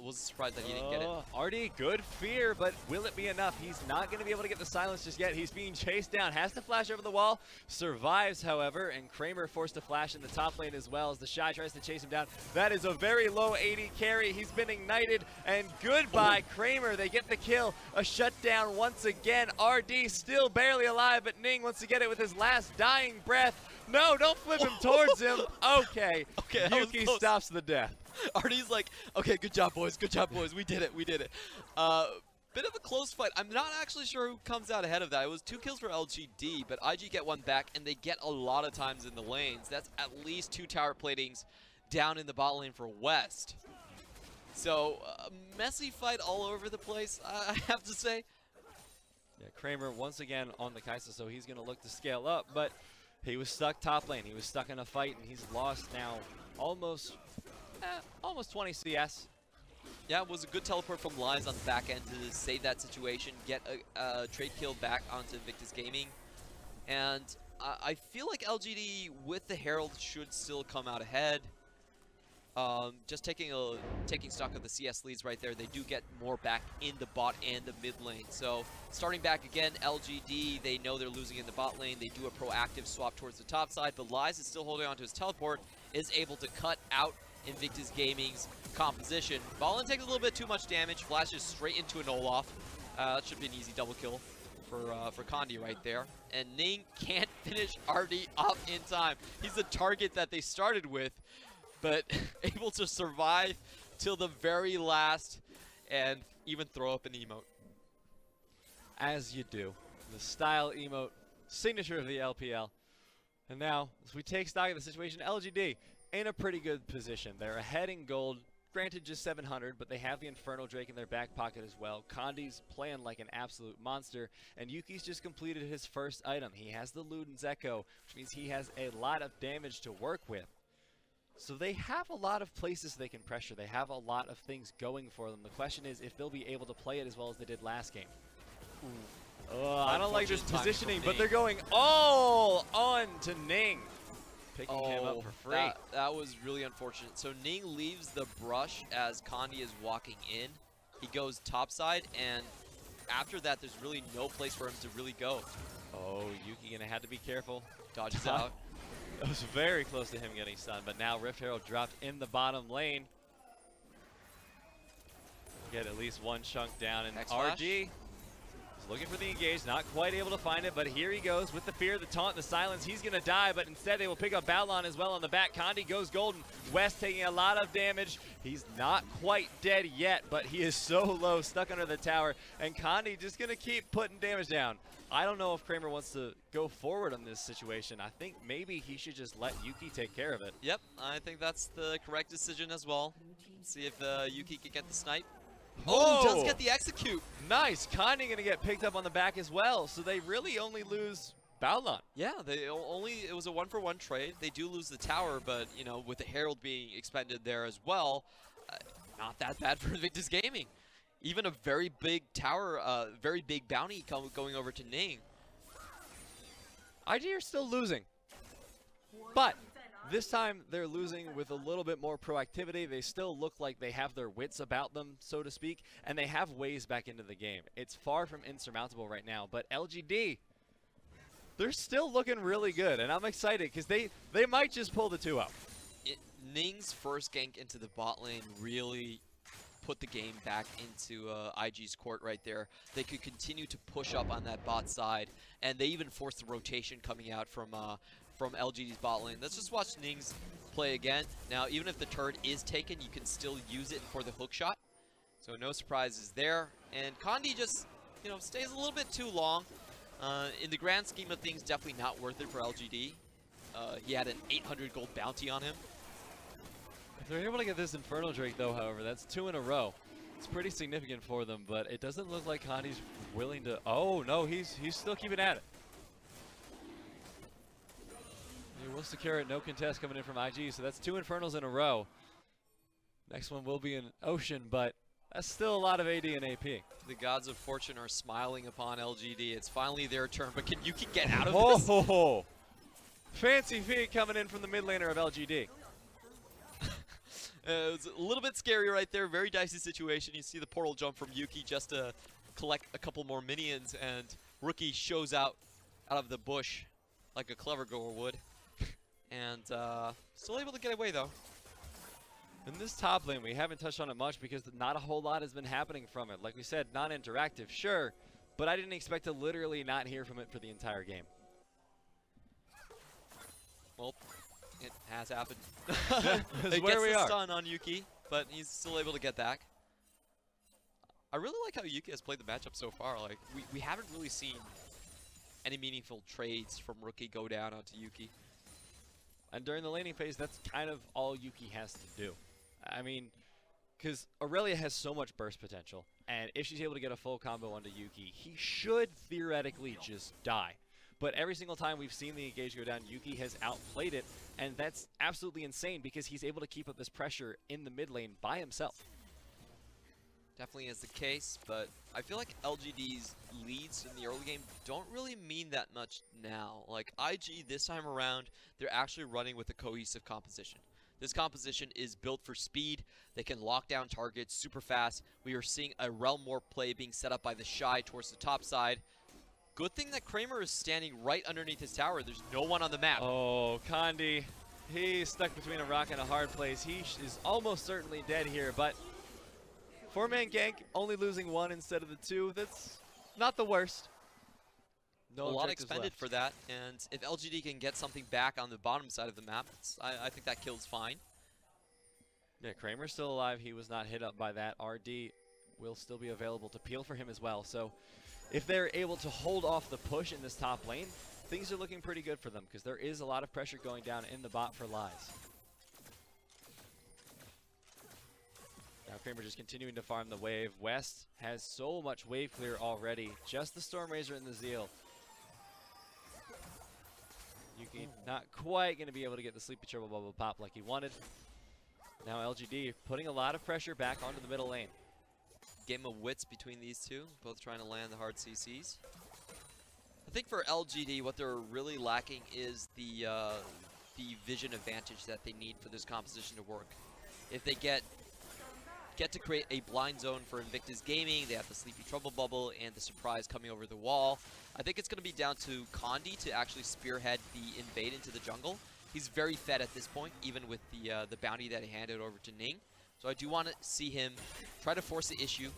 was surprised that he didn't get it. RD, good fear, but will it be enough? He's not going to be able to get the silence just yet. He's being chased down, has to flash over the wall, survives, however, and Kramer forced to flash in the top lane as well as TheShy tries to chase him down. That is a very low AD carry. He's been ignited, and goodbye, Kramer. They get the kill. A shutdown once again. RD still barely alive, but Ning wants to get it with his last dying breath. No, don't flip him towards him. Okay. Yuuki stops the death. RD's like, okay, good job, boys. Good job, boys. We did it. We did it. Bit of a close fight. I'm not actually sure who comes out ahead of that. It was 2 kills for LGD, but IG get 1 back, and they get a lot of times in the lanes. That's at least 2 tower platings down in the bot lane for West. So, messy fight all over the place, I have to say. Yeah, Kramer once again on the Kai'Sa, so he's going to look to scale up, but he was stuck top lane. He was stuck in a fight, and he's lost now almost 20 CS. Yeah, it was a good teleport from Ryze on the back end to save that situation, get a trade kill back onto Invictus Gaming. And I feel like LGD with the Herald should still come out ahead. Just taking stock of the CS leads right there, they do get more back in the bot and the mid lane. So starting back again, LGD, they know they're losing in the bot lane. They do a proactive swap towards the top side, but Ryze is still holding on to his teleport, is able to cut out Invictus Gaming's composition. Baolan takes a little bit too much damage, flashes straight into an Olaf. That should be an easy double kill for Condi right there. And Ning can't finish RD off in time. He's the target that they started with, but able to survive till the very last and even throw up an emote. As you do. The style emote, signature of the LPL. And now, as we take stock of the situation, LGD in a pretty good position. They're ahead in gold, granted just 700, but they have the Infernal Drake in their back pocket as well. Condi's playing like an absolute monster, and Yuuki's just completed his first item. He has the Luden's Echo, which means he has a lot of damage to work with. So they have a lot of places they can pressure. They have a lot of things going for them. The question is if they'll be able to play it as well as they did last game. I don't like this positioning, but they're going all on to Ning. Picking him up for free. That was really unfortunate. So Ning leaves the brush as Condi is walking in. He goes topside, and after that, there's really no place for him to really go. Oh, Yuuki gonna have to be careful. Dodges out. It was very close to him getting stunned, but now Rift Herald dropped in the bottom lane. Get at least one chunk down, and RG is looking for the engage, not quite able to find it, but here he goes with the fear, the taunt, the silence. He's going to die, but instead they will pick up Baolan as well on the back. Condi goes golden. West taking a lot of damage. He's not quite dead yet, but he is so low, stuck under the tower, and Condi just going to keep putting damage down. I don't know if Kramer wants to go forward on this situation. I think maybe he should just let Yuuki take care of it. Yep, I think that's the correct decision as well. See if Yuuki can get the snipe. Oh, does get the execute. Nice. Condi going to get picked up on the back as well, so they really only lose Baolan. Yeah, it was a 1-for-1 trade. They do lose the tower, but, you know, with the Herald being expended there as well, not that bad for Invictus Gaming. Even a very big tower, very big bounty going over to Ning. IG are still losing, but this time they're losing with a little bit more proactivity. They still look like they have their wits about them, so to speak, and they have ways back into the game. It's far from insurmountable right now, but LGD, they're still looking really good, and I'm excited because they might just pull the 2-0. Ning's first gank into the bot lane really put the game back into IG's court right there. They could continue to push up on that bot side, and they even forced the rotation coming out from LGD's bot lane. Let's just watch Ning's play again. Now, even if the turret is taken, you can still use it for the hook shot. So no surprises there. And Condi just, you know, stays a little bit too long. In the grand scheme of things, definitely not worth it for LGD. He had an 800 gold bounty on him. If they're able to get this Infernal Drake, though, however, that's 2 in a row. It's pretty significant for them, but it doesn't look like Condi's willing to... Oh, no, he's still keeping at it. He will secure it. No contest coming in from IG, so that's 2 Infernals in a row. Next one will be an Ocean, but that's still a lot of AD and AP. The gods of fortune are smiling upon LGD. It's finally their turn, but can Yuuki get out of this? Fancy feet coming in from the mid laner of LGD. It was a little bit scary right there. Very dicey situation. You see the portal jump from Yuuki just to collect a couple more minions, and Rookie shows out of the bush like a clever goer would. And still able to get away, though. In this top lane, we haven't touched on it much because not a whole lot has been happening from it. Like we said, non-interactive, sure, but I didn't expect to literally not hear from it for the entire game. Well, it has happened. That's It where gets we the are. stun on Yuuki, but he's still able to get back. I really like how Yuuki has played the matchup so far. Like, we haven't really seen any meaningful trades from Rookie go down onto Yuuki. And during the laning phase, that's kind of all Yuuki has to do. I mean, because Irelia has so much burst potential, and if she's able to get a full combo onto Yuuki, he should theoretically just die. But every single time we've seen the engage go down, Yuuki has outplayed it, and that's absolutely insane because he's able to keep up this pressure in the mid lane by himself. Definitely is the case, but I feel like LGD's leads in the early game don't really mean that much now. Like, IG this time around, they're actually running with a cohesive composition. This composition is built for speed. They can lock down targets super fast. We are seeing a Realm Warp play being set up by TheShy towards the top side. Good thing that Kramer is standing right underneath his tower. There's no one on the map. Oh, Condi, he's stuck between a rock and a hard place. He is almost certainly dead here, but 4-man gank, only losing one instead of the two. That's not the worst. No a lot objectives expended left. for that, and if LGD can get something back on the bottom side of the map, I think that kill's fine. Yeah, Kramer's still alive. He was not hit up by that. RD will still be available to peel for him as well. So if they're able to hold off the push in this top lane, things are looking pretty good for them because there is a lot of pressure going down in the bot for Ryze. Now Kramer just continuing to farm the wave. West has so much wave clear already. Just the Stormrazor and the Zeal. Yuuki not quite going to be able to get the Sleepy Triple Bubble pop like he wanted. Now LGD putting a lot of pressure back onto the middle lane. Game of wits between these two, both trying to land the hard CCs. I think for LGD, what they're really lacking is the vision advantage that they need for this composition to work. If they get to create a blind zone for Invictus Gaming, they have the Sleepy Trouble Bubble and the surprise coming over the wall. I think it's going to be down to Condi to actually spearhead the invade into the jungle. He's very fed at this point, even with the bounty that he handed over to Ning. So I do want to see him try to force the issue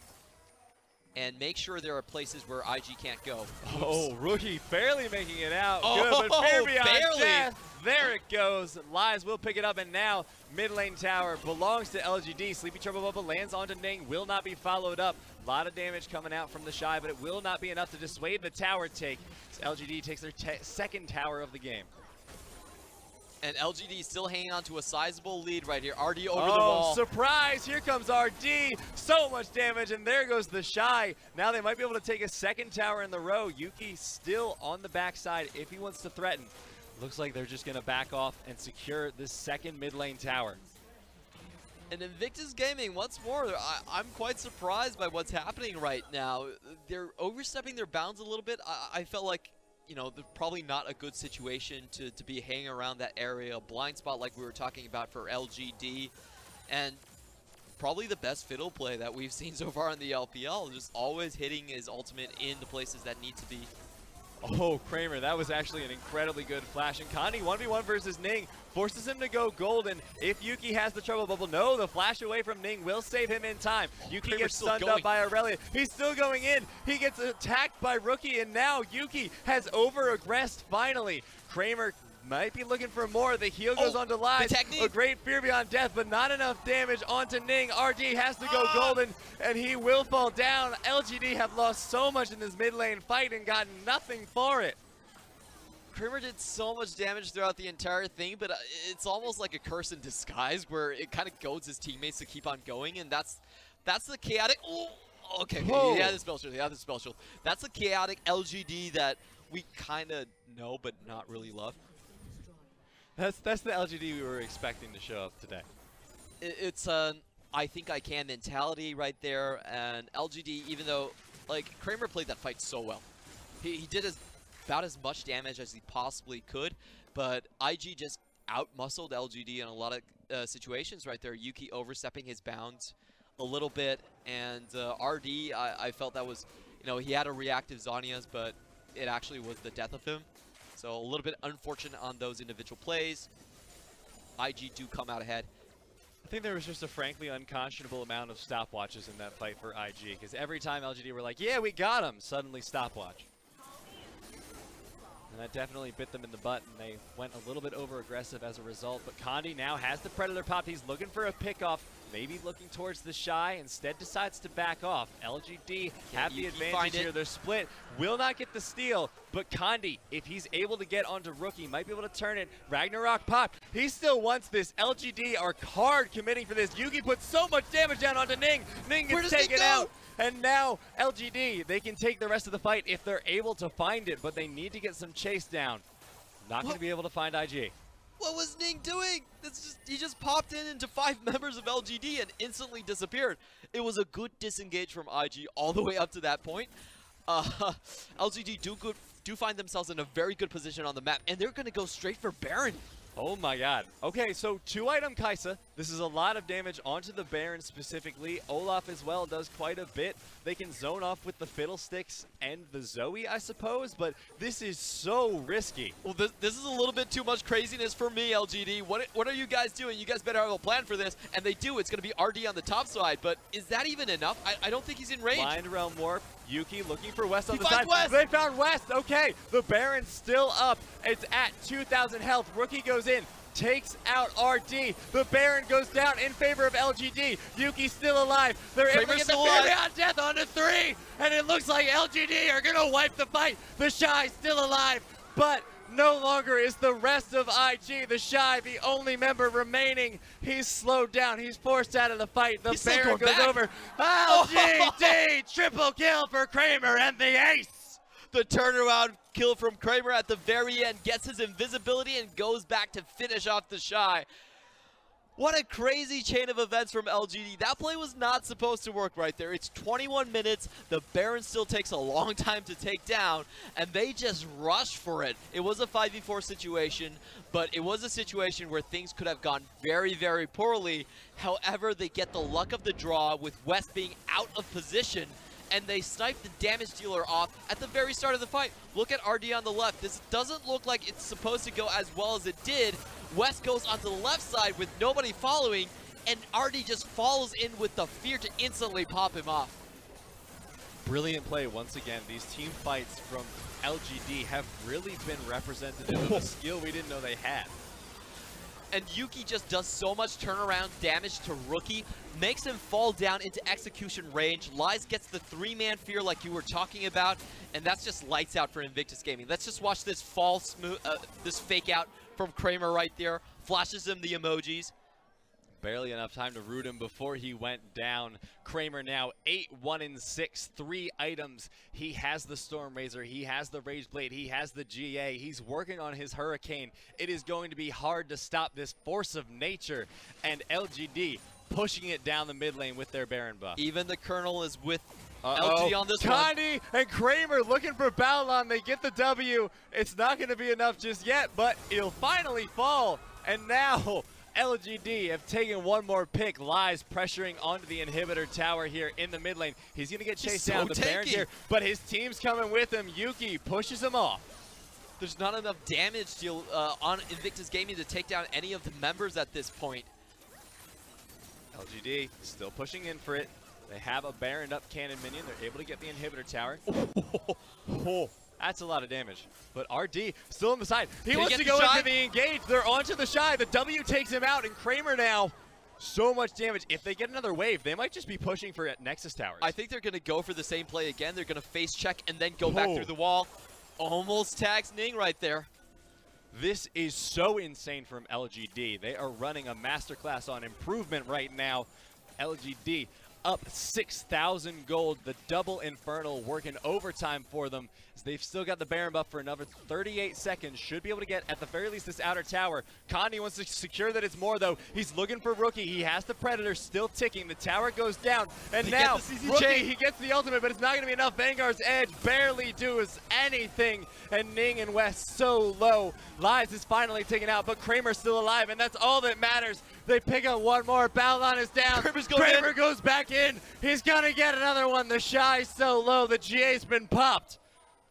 and make sure there are places where IG can't go. Oops. Oh, Rookie barely making it out. Oh, good, but fear beyond barely. death. There it goes. Ryze will pick it up, and now mid lane tower belongs to LGD. Sleepy Trouble Bubble lands onto Ning, will not be followed up. A lot of damage coming out from TheShy, but it will not be enough to dissuade the tower take. So LGD takes their second tower of the game. And LGD still hanging on to a sizable lead right here. RD over the wall. Surprise! Here comes RD. So much damage, and there goes TheShy. Now they might be able to take a second tower in the row. Yuuki still on the backside if he wants to threaten. Looks like they're just going to back off and secure this second mid lane tower. And Invictus Gaming, once more, I'm quite surprised by what's happening right now. They're overstepping their bounds a little bit. I felt like, you know, they're probably not a good situation to be hanging around that area. A blind spot like we were talking about for LGD. And probably the best fiddle play that we've seen so far in the LPL. Just always hitting his ultimate in the places that need to be. Oh, Kramer, that was actually an incredibly good flash. And Condi 1v1 versus Ning forces him to go golden. If Yuuki has the trouble bubble, no, the flash away from Ning will save him in time. Yuuki Kramer's gets still stunned going. up by Irelia. He's still going in. He gets attacked by Rookie, and now Yuuki has over-aggressed finally. Kramer might be looking for more. The heal goes onto Ryze. A great fear beyond death, but not enough damage onto Ning. RD has to go golden, and he will fall down. LGD have lost so much in this mid lane fight and got nothing for it. Kramer did so much damage throughout the entire thing, but it's almost like a curse in disguise where it kind of goads his teammates to keep on going, and that's the chaotic. Oh, okay, he had the spell shield. He had the spell shield. That's the chaotic LGD that we kind of know but not really love. That's the LGD we were expecting to show up today. It's I think I can mentality right there, and LGD, even though like Kramer played that fight so well, he did about as much damage as he possibly could, but IG just out-muscled LGD in a lot of situations right there. Yuuki overstepping his bounds a little bit, and RD, I felt that was, you know, he had a reactive Zhonya's, but it actually was the death of him. So a little bit unfortunate on those individual plays. IG do come out ahead. I think there was just a frankly unconscionable amount of stopwatches in that fight for IG, because every time LGD were like, yeah, we got him, suddenly stopwatch. And that definitely bit them in the butt, and they went a little bit over-aggressive as a result. But Condi now has the Predator pop. He's looking for a pick-off, maybe looking towards TheShy. Instead decides to back off. LGD have the advantage here. They're split. Will not get the steal, but Condi, if he's able to get onto Rookie, might be able to turn it. Ragnarok pop. He still wants this. LGD are hard committing for this. Yuuki puts so much damage down onto Ning. Ning gets taken out. And now LGD, they can take the rest of the fight if they're able to find it, but they need to get some chase down. Not going to be able to find IG. What was Ning doing? He just popped into 5 members of LGD and instantly disappeared. It was a good disengage from IG all the way up to that point. LGD do find themselves in a very good position on the map, and they're going to go straight for Baron. Oh my god. Okay, so 2-item Kai'Sa. This is a lot of damage onto the Baron specifically. Olaf as well does quite a bit. They can zone off with the Fiddlesticks and the Zoe, I suppose, but this is so risky. Well, this is a little bit too much craziness for me, LGD. What are you guys doing? You guys better have a plan for this. And they do. It's going to be RD on the top side, but is that even enough? I don't think he's in range. Blind Realm Warp. Yuuki looking for West on the finds side. West. They found West. Okay, the Baron's still up. It's at 2,000 health. Rookie goes in, takes out RD. The Baron goes down in favor of LGD. Yuuki's still alive. They're able to get the Fury on death onto 3, and it looks like LGD are gonna wipe the fight. TheShy still alive, but no longer is the rest of IG. TheShy, the only member remaining. He's slowed down. He's forced out of the fight. The Baron goes over. LGD triple kill for Kramer and the ace. The turnaround kill from Kramer at the very end gets his invisibility and goes back to finish off TheShy. What a crazy chain of events from LGD. That play was not supposed to work right there. It's 21 minutes. The Baron still takes a long time to take down, and they just rush for it. It was a 5v4 situation, but it was a situation where things could have gone very, very poorly. However, they get the luck of the draw with West being out of position, and they snipe the damage dealer off at the very start of the fight. Look at RD on the left. This doesn't look like it's supposed to go as well as it did. West goes onto the left side with nobody following, and RD just follows in with the fear to instantly pop him off. Brilliant play once again. These team fights from LGD have really been representative of a skill we didn't know they had. And Yuuki just does so much turnaround damage to Rookie, makes him fall down into execution range. Ryze gets the 3-man fear like you were talking about, and that's just lights out for Invictus Gaming. Let's just watch this this fake out from Kramer right there. Flashes him the emojis. Barely enough time to root him before he went down. Kramer now 8-1-6, 3 items. He has the Storm Razor, he has the Rage Blade, he has the GA, he's working on his Hurricane. It is going to be hard to stop this force of nature, and LGD pushing it down the mid lane with their Baron buff. Even the Colonel is with LGD on this Condi and Kramer looking for Baolan. They get the W. It's not going to be enough just yet, but it'll finally fall, and now LGD have taken one more pick. Ryze pressuring onto the inhibitor tower here in the mid lane. He's going to get chased down the Baron here, but his team's coming with him. Yuuki pushes him off. There's not enough damage deal on Invictus Gaming to take down any of the members at this point. LGD still pushing in for it. They have a Baron up cannon minion. They're able to get the inhibitor tower. That's a lot of damage. But RD still on the side. He wants to go into the engage. They're onto TheShy. The W takes him out, and Kramer now so much damage. If they get another wave, they might just be pushing for Nexus towers. I think they're going to go for the same play again. They're going to face check and then go back through the wall. Almost tags Ning right there. This is so insane from LGD. They are running a masterclass on improvement right now. LGD up 6,000 gold. The double Infernal working overtime for them. As they've still got the Baron buff for another 38 seconds. Should be able to get, at the very least, this outer tower. Condi wants to secure that it's more, though. He's looking for Rookie. He has the Predator still ticking. The tower goes down. And now, Rookie, he gets the ultimate, but it's not going to be enough. Vanguard's Edge barely does anything. And Ning and West so low. Ryze is finally taken out, but Kramer's still alive, and that's all that matters. They pick up one more. Baolan is down. Kramer goes back in. He's going to get another one. TheShy so low. The GA's been popped.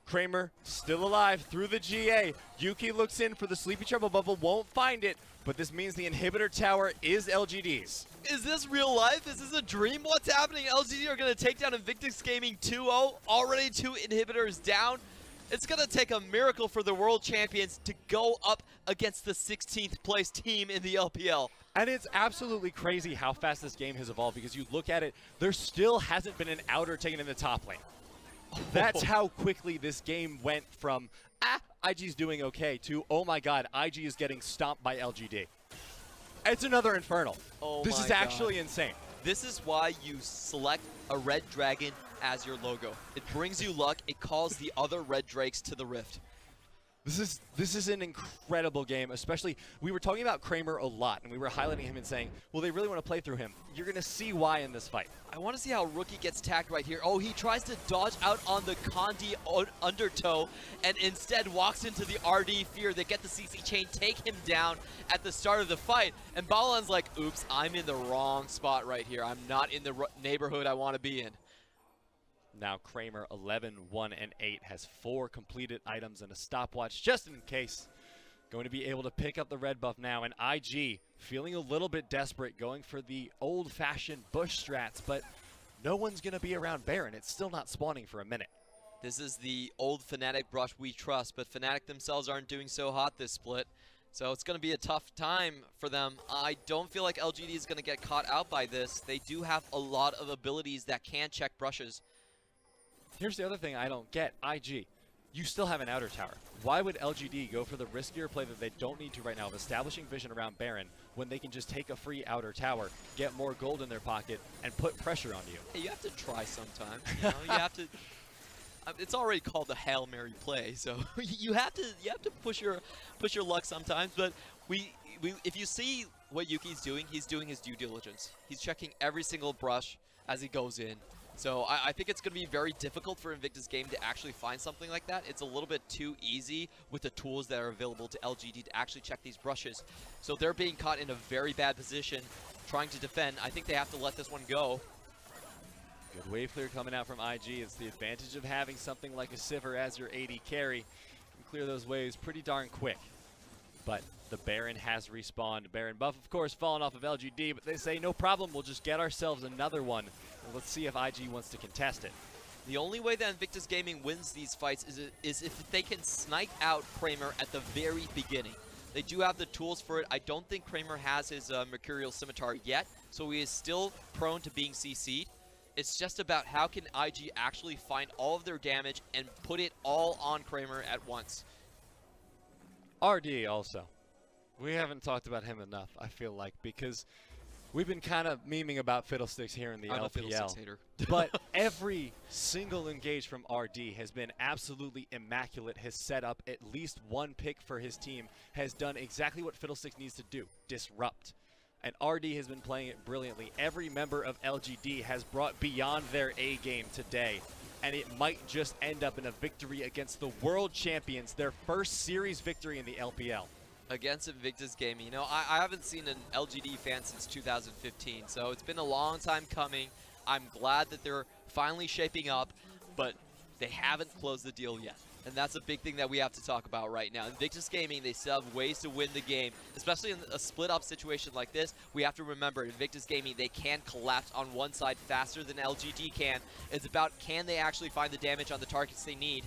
Kramer still alive through the GA. Yuuki looks in for the Sleepy Trouble Bubble, won't find it, but this means the inhibitor tower is LGD's. Is this real life? Is this a dream? What's happening? LGD are going to take down Invictus Gaming 2-0. Already 2 inhibitors down. It's going to take a miracle for the world champions to go up against the 16th place team in the LPL. And it's absolutely crazy how fast this game has evolved, because you look at it, there still hasn't been an outer taken in the top lane. That's how quickly this game went from, IG's doing okay, to, oh my god, IG is getting stomped by LGD. It's another Infernal. This is actually insane. This is why you select a red dragon as your logo. It brings you luck. It calls the other red drakes to the rift. This is an incredible game, especially, we were talking about Kramer a lot, and we were highlighting him and saying, well, they really want to play through him. You're going to see why in this fight. I want to see how Rookie gets tagged right here. Oh, he tries to dodge out on the Condi undertow, and instead walks into the RD Fear. They get the CC chain, take him down at the start of the fight, and Baolan's like, oops, I'm in the wrong spot right here. I'm not in the neighborhood I want to be in. Now Kramer, 11, 1, and 8, has 4 completed items and a stopwatch just in case. Going to be able to pick up the red buff now, and IG feeling a little bit desperate, going for the old-fashioned bush strats, but no one's going to be around Baron. It's still not spawning for a minute. This is the old Fnatic brush we trust, but Fnatic themselves aren't doing so hot this split. So it's going to be a tough time for them. I don't feel like LGD is going to get caught out by this. They do have a lot of abilities that can check brushes. Here's the other thing I don't get. IG, you still have an outer tower. Why would LGD go for the riskier play that they don't need to right now of establishing vision around Baron when they can just take a free outer tower, get more gold in their pocket, and put pressure on you? Hey, you have to try sometimes. You know? You have to. It's already called the Hail Mary play, so you have to push your luck sometimes. But if you see what Yuuki's doing, he's doing his due diligence. He's checking every single brush as he goes in. So I think it's going to be very difficult for Invictus Game to actually find something like that. It's a little bit too easy with the tools that are available to LGD to actually check these brushes. So they're being caught in a very bad position trying to defend. I think they have to let this one go. Good wave clear coming out from IG. It's the advantage of having something like a Sivir as your AD carry. You can clear those waves pretty darn quick. But the Baron has respawned. Baron buff, of course, fallen off of LGD, but they say, no problem, we'll just get ourselves another one. And let's see if IG wants to contest it. The only way that Invictus Gaming wins these fights is if they can snipe out Kramer at the very beginning. They do have the tools for it. I don't think Kramer has his Mercurial Scimitar yet, so he is still prone to being CC'd. It's just about how can IG actually find all of their damage and put it all on Kramer at once. RD also. We haven't talked about him enough, I feel like, because we've been kind of memeing about Fiddlesticks here in the I'm LPL. a Fiddlesticks hater. But every single engage from RD has been absolutely immaculate, has set up at least one pick for his team, has done exactly what Fiddlesticks needs to do, disrupt. And RD has been playing it brilliantly. Every member of LGD has brought beyond their A game today. And it might just end up in a victory against the world champions, their first series victory in the LPL. Against Invictus Gaming. You know, I haven't seen an LGD fan since 2015, so it's been a long time coming. I'm glad that they're finally shaping up, but they haven't closed the deal yet. And that's a big thing that we have to talk about right now. Invictus Gaming, they still have ways to win the game. Especially in a split-up situation like this, we have to remember, Invictus Gaming, they can collapse on one side faster than LGD can. It's about, can they actually find the damage on the targets they need?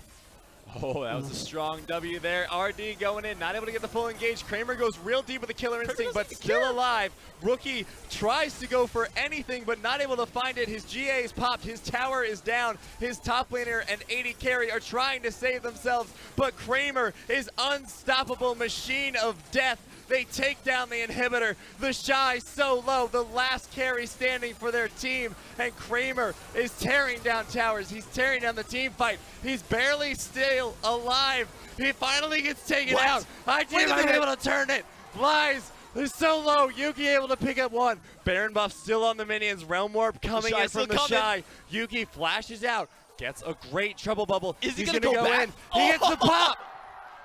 Oh, that was a strong W there. RD going in, not able to get the full engage. Kramer goes real deep with the killer instinct, but still alive. Rookie tries to go for anything, but not able to find it. His GA is popped. His tower is down. His top laner and AD carry are trying to save themselves, but Kramer is unstoppable machine of death. They take down the inhibitor. TheShy so low, the last carry standing for their team. And Kramer is tearing down towers. He's tearing down the team fight. He's barely still alive. He finally gets taken out. IG might be able to turn it. Flies. They're so low. Yuuki able to pick up one. Baron buff still on the minions. Realm Warp coming in from TheShy. Yuuki flashes out. Gets a great trouble bubble. Is he He's gonna go back? in. He gets the pop.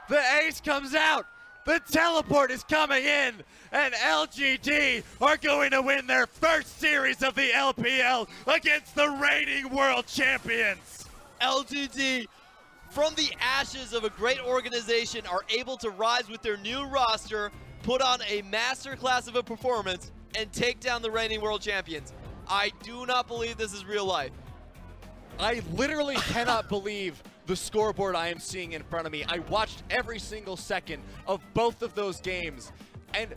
The ace comes out. The teleport is coming in. And LGD are going to win their first series of the LPL against the reigning world champions. LGD, from the ashes of a great organization, are able to rise with their new roster, put on a masterclass of a performance, and take down the reigning world champions. I do not believe this is real life. I literally cannot believe the scoreboard I am seeing in front of me. I watched every single second of both of those games, and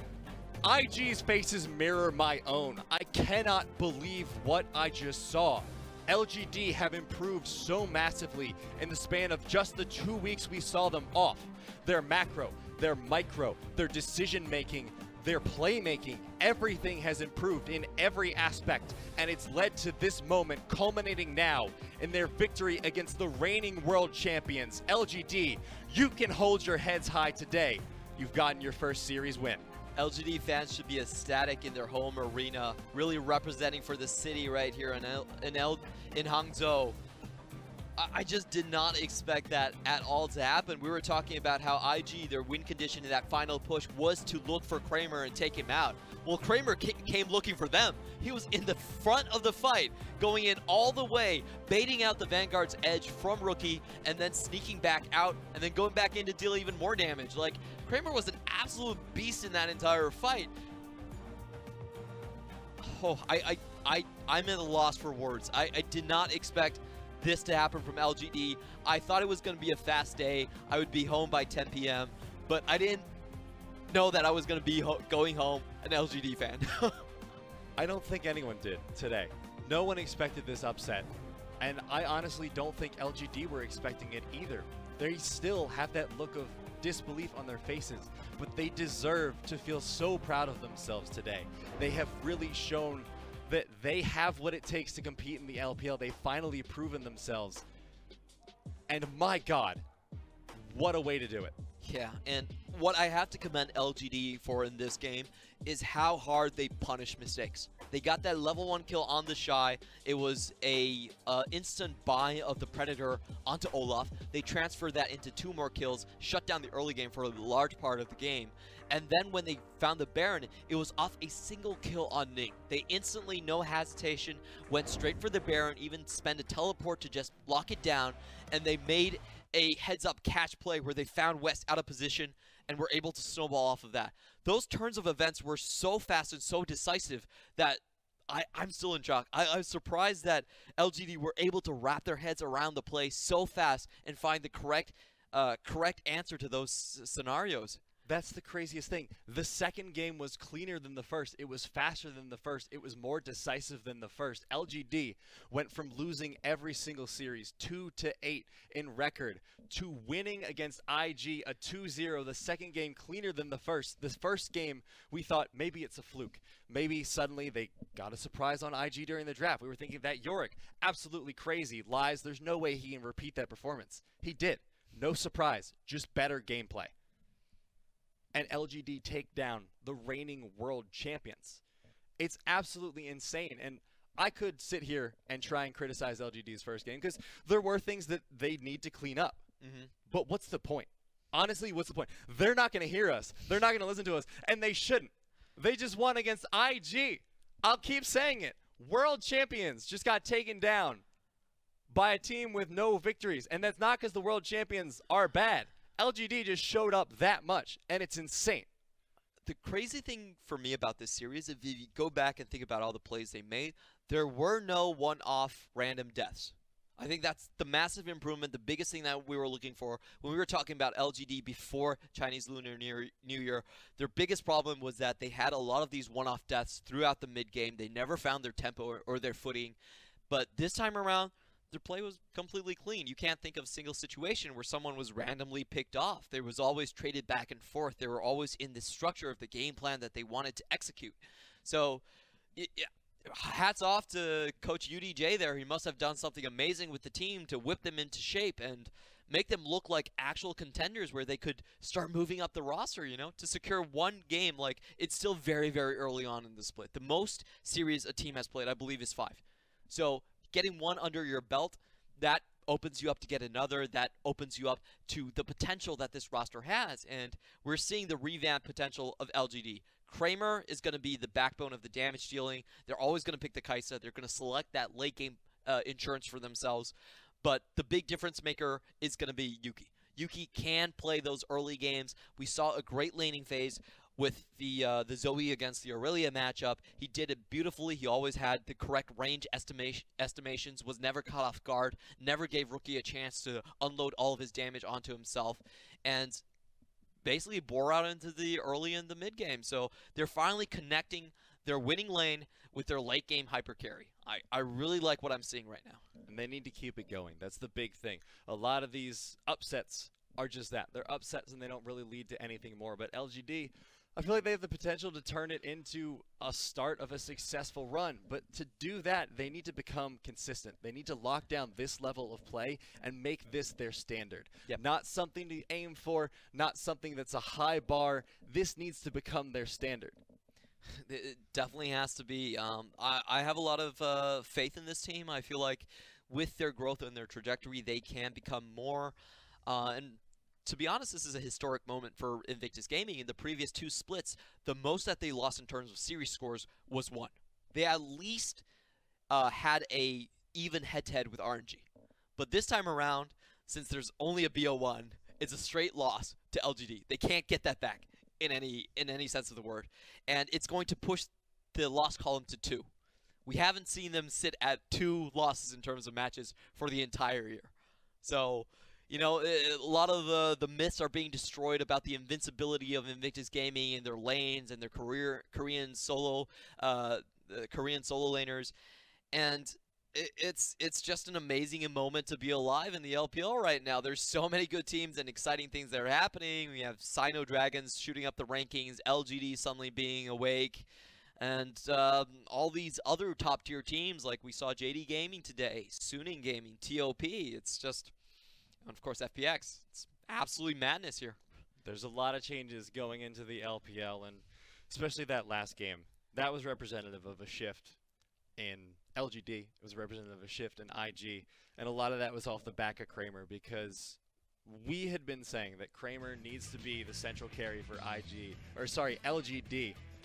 IG's faces mirror my own. I cannot believe what I just saw. LGD have improved so massively in the span of just the 2 weeks we saw them off. Their macro, their micro, their decision making, their playmaking, everything has improved in every aspect, and it's led to this moment culminating now in their victory against the reigning world champions. LGD, you can hold your heads high today. You've gotten your first series win. LGD fans should be ecstatic in their home arena, really representing for the city right here in Hangzhou. I just did not expect that at all to happen. We were talking about how IG, their win condition in that final push was to look for Kramer and take him out. Well, Kramer came looking for them. He was in the front of the fight, going in all the way, baiting out the Vanguard's edge from Rookie, and then sneaking back out, and then going back in to deal even more damage. Like, Kramer was an absolute beast in that entire fight. Oh, I'm at a loss for words. I did not expect this to happen from LGD. I thought it was going to be a fast day. I would be home by 10 p.m. But I didn't know that I was going to be going home an LGD fan. I don't think anyone did today. No one expected this upset. And I honestly don't think LGD were expecting it either. They still have that look of disbelief on their faces, but they deserve to feel so proud of themselves today. They have really shown that they have what it takes to compete in the LPL. They've finally proven themselves. And my God, what a way to do it. Yeah, and what I have to commend LGD for in this game is how hard they punish mistakes. They got that level 1 kill on TheShy. It was a instant buy of the Predator onto Olaf. They transferred that into 2 more kills, shut down the early game for a large part of the game. And then when they found the Baron, it was off a single kill on Ning. They instantly, no hesitation, went straight for the Baron, even spent a teleport to just lock it down, and they made a heads-up catch play where they found West out of position and were able to snowball off of that. Those turns of events were so fast and so decisive that I'm still in shock. I'm surprised that LGD were able to wrap their heads around the play so fast and find the correct answer to those scenarios. That's the craziest thing. The second game was cleaner than the first. It was faster than the first. It was more decisive than the first. LGD went from losing every single series 2-8 in record to winning against IG a 2-0. The second game cleaner than the first. The first game, we thought maybe it's a fluke. Maybe suddenly they got a surprise on IG during the draft. We were thinking that Yorick, absolutely crazy, lies. There's no way he can repeat that performance. He did. No surprise, just better gameplay. And LGD take down the reigning world champions. It's absolutely insane. And I could sit here and try and criticize LGD's first game because there were things that they need to clean up. But what's the point? Honestly, what's the point? They're not going to hear us. They're not going to listen to us. And they shouldn't. They just won against IG. I'll keep saying it. World champions just got taken down by a team with no victories. And that's not because the world champions are bad. LGD just showed up that much, and it's insane. The crazy thing for me about this series, if you go back and think about all the plays they made, there were no one-off random deaths. I think that's the massive improvement, the biggest thing that we were looking for. When we were talking about LGD before Chinese Lunar New Year, their biggest problem was that they had a lot of these one-off deaths throughout the mid-game. They never found their tempo or their footing. But this time around, their play was completely clean. You can't think of a single situation where someone was randomly picked off. There was always traded back and forth. They were always in the structure of the game plan that they wanted to execute. So, hats off to Coach UDJ there. He must have done something amazing with the team to whip them into shape and make them look like actual contenders where they could start moving up the roster, you know, to secure one game. Like, it's still very, very early on in the split. The most series a team has played, I believe, is 5. So, getting one under your belt, that opens you up to get another. That opens you up to the potential that this roster has. And we're seeing the revamped potential of LGD. Kramer is going to be the backbone of the damage dealing. They're always going to pick the Kai'Sa. They're going to select that late game insurance for themselves. But the big difference maker is going to be Yuuki. Yuuki can play those early games. We saw a great laning phase with the Zoe against the Irelia matchup. He did it beautifully. He always had the correct range estimations, was never caught off guard, never gave Rookie a chance to unload all of his damage onto himself, and basically bore out into the early and the mid game. So they're finally connecting their winning lane with their late game hyper carry. I really like what I'm seeing right now. And they need to keep it going. That's the big thing. A lot of these upsets are just that. They're upsets and they don't really lead to anything more. But LGD, I feel like they have the potential to turn it into a start of a successful run. But to do that, they need to become consistent. They need to lock down this level of play and make this their standard. Yep. Not something to aim for, not something that's a high bar. This needs to become their standard. It definitely has to be. I have a lot of faith in this team. I feel like with their growth and their trajectory, they can become more. And to be honest, this is a historic moment for Invictus Gaming. In the previous 2 splits, the most that they lost in terms of series scores was 1. They at least had a even head-to-head with RNG. But this time around, since there's only a BO1, it's a straight loss to LGD. They can't get that back in any sense of the word. And it's going to push the loss column to 2. We haven't seen them sit at 2 losses in terms of matches for the entire year. So, you know, a lot of the myths are being destroyed about the invincibility of Invictus Gaming and their lanes and their Korean solo laners, and it's just an amazing moment to be alive in the LPL right now. There's so many good teams and exciting things that are happening. We have Sino Dragons shooting up the rankings, LGD suddenly being awake, and all these other top tier teams like we saw JD Gaming today, Suning Gaming, TOP. It's just. And of course, FPX. It's absolutely madness here. There's a lot of changes going into the LPL, and especially that last game. That was representative of a shift in LGD. It was representative of a shift in IG, and a lot of that was off the back of Kramer, because we had been saying that Kramer needs to be the central carry for LGD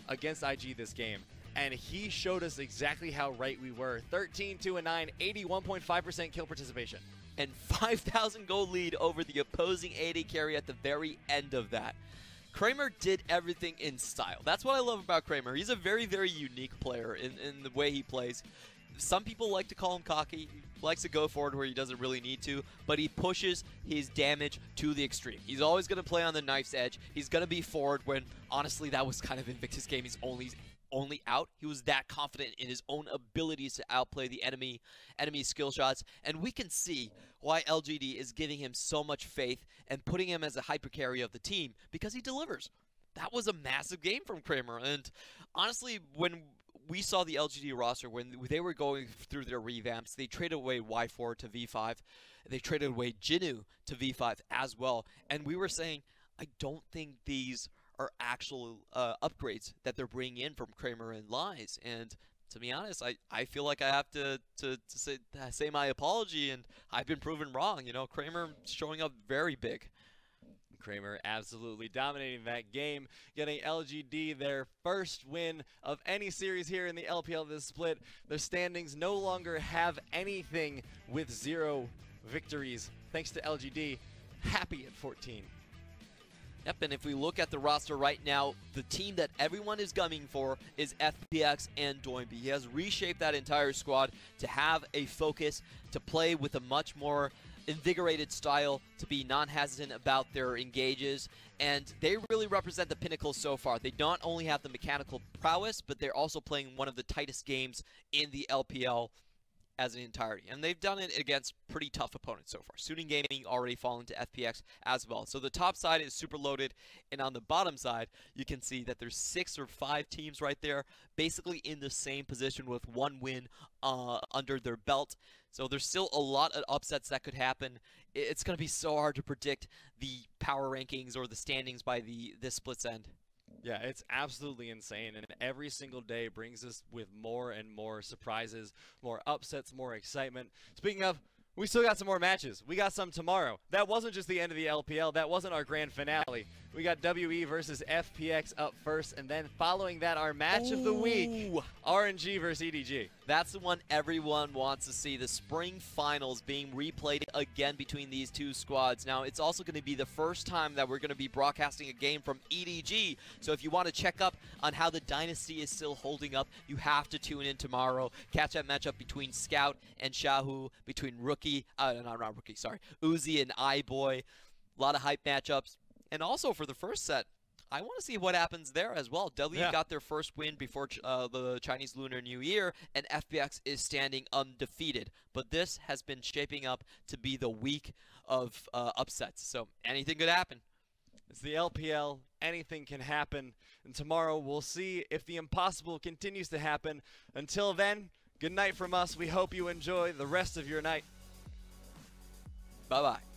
against IG this game. And he showed us exactly how right we were. 13-2-9, 81.5% kill participation. And 5,000 gold lead over the opposing AD carry at the very end of that. Kramer did everything in style. That's what I love about Kramer. He's a very, very unique player in the way he plays. Some people like to call him cocky. He likes to go forward where he doesn't really need to, but he pushes his damage to the extreme. He's always going to play on the knife's edge. He's going to be forward when, honestly, that was kind of Invictus Gaming's only out. He was that confident in his own abilities to outplay the enemy skill shots, and we can see why LGD is giving him so much faith and putting him as a hyper carry of the team, because he delivers. That was a massive game from Kramer, and honestly, when we saw the LGD roster, when they were going through their revamps, they traded away Y4 to V5, they traded away Jinnu to V5 as well, and we were saying, I don't think these are actual upgrades that they're bringing in from Kramer and Ryze. And to be honest, I feel like I have to say my apology, and I've been proven wrong. You know, Kramer showing up very big. Kramer absolutely dominating that game, getting LGD their first win of any series here in the LPL this split. Their standings no longer have anything with 0 victories, thanks to LGD. Happy at 14. Yep, and if we look at the roster right now, the team that everyone is gunning for is FPX and Doinby. He has reshaped that entire squad to have a focus, to play with a much more invigorated style, to be non-hesitant about their engages, and they really represent the pinnacle so far. They not only have the mechanical prowess, but they're also playing one of the tightest games in the LPL as an entirety. And they've done it against pretty tough opponents so far. Suning Gaming already fallen to FPX as well. So the top side is super loaded, and on the bottom side, you can see that there's 6 or 5 teams right there, basically in the same position with 1 win under their belt. So there's still a lot of upsets that could happen. It's going to be so hard to predict the power rankings or the standings by this split's end. Yeah, it's absolutely insane, and every single day brings us with more and more surprises, more upsets, more excitement. Speaking of, we still got some more matches. We got some tomorrow. That wasn't just the end of the LPL. That wasn't our grand finale. We got WE versus FPX up first, and then following that, our match of the week, RNG versus EDG. That's the one everyone wants to see, the spring finals being replayed again between these two squads. Now, it's also going to be the first time that we're going to be broadcasting a game from EDG, so if you want to check up on how the Dynasty is still holding up, you have to tune in tomorrow. Catch that matchup between Scout and Shahu, between Uzi and iBoy. A lot of hype matchups. And also for the first set, I want to see what happens there as well. W got their first win before the Chinese Lunar New Year, and FPX is standing undefeated. But this has been shaping up to be the week of upsets, so anything could happen. It's the LPL. Anything can happen. And tomorrow we'll see if the impossible continues to happen. Until then, good night from us. We hope you enjoy the rest of your night. Bye-bye.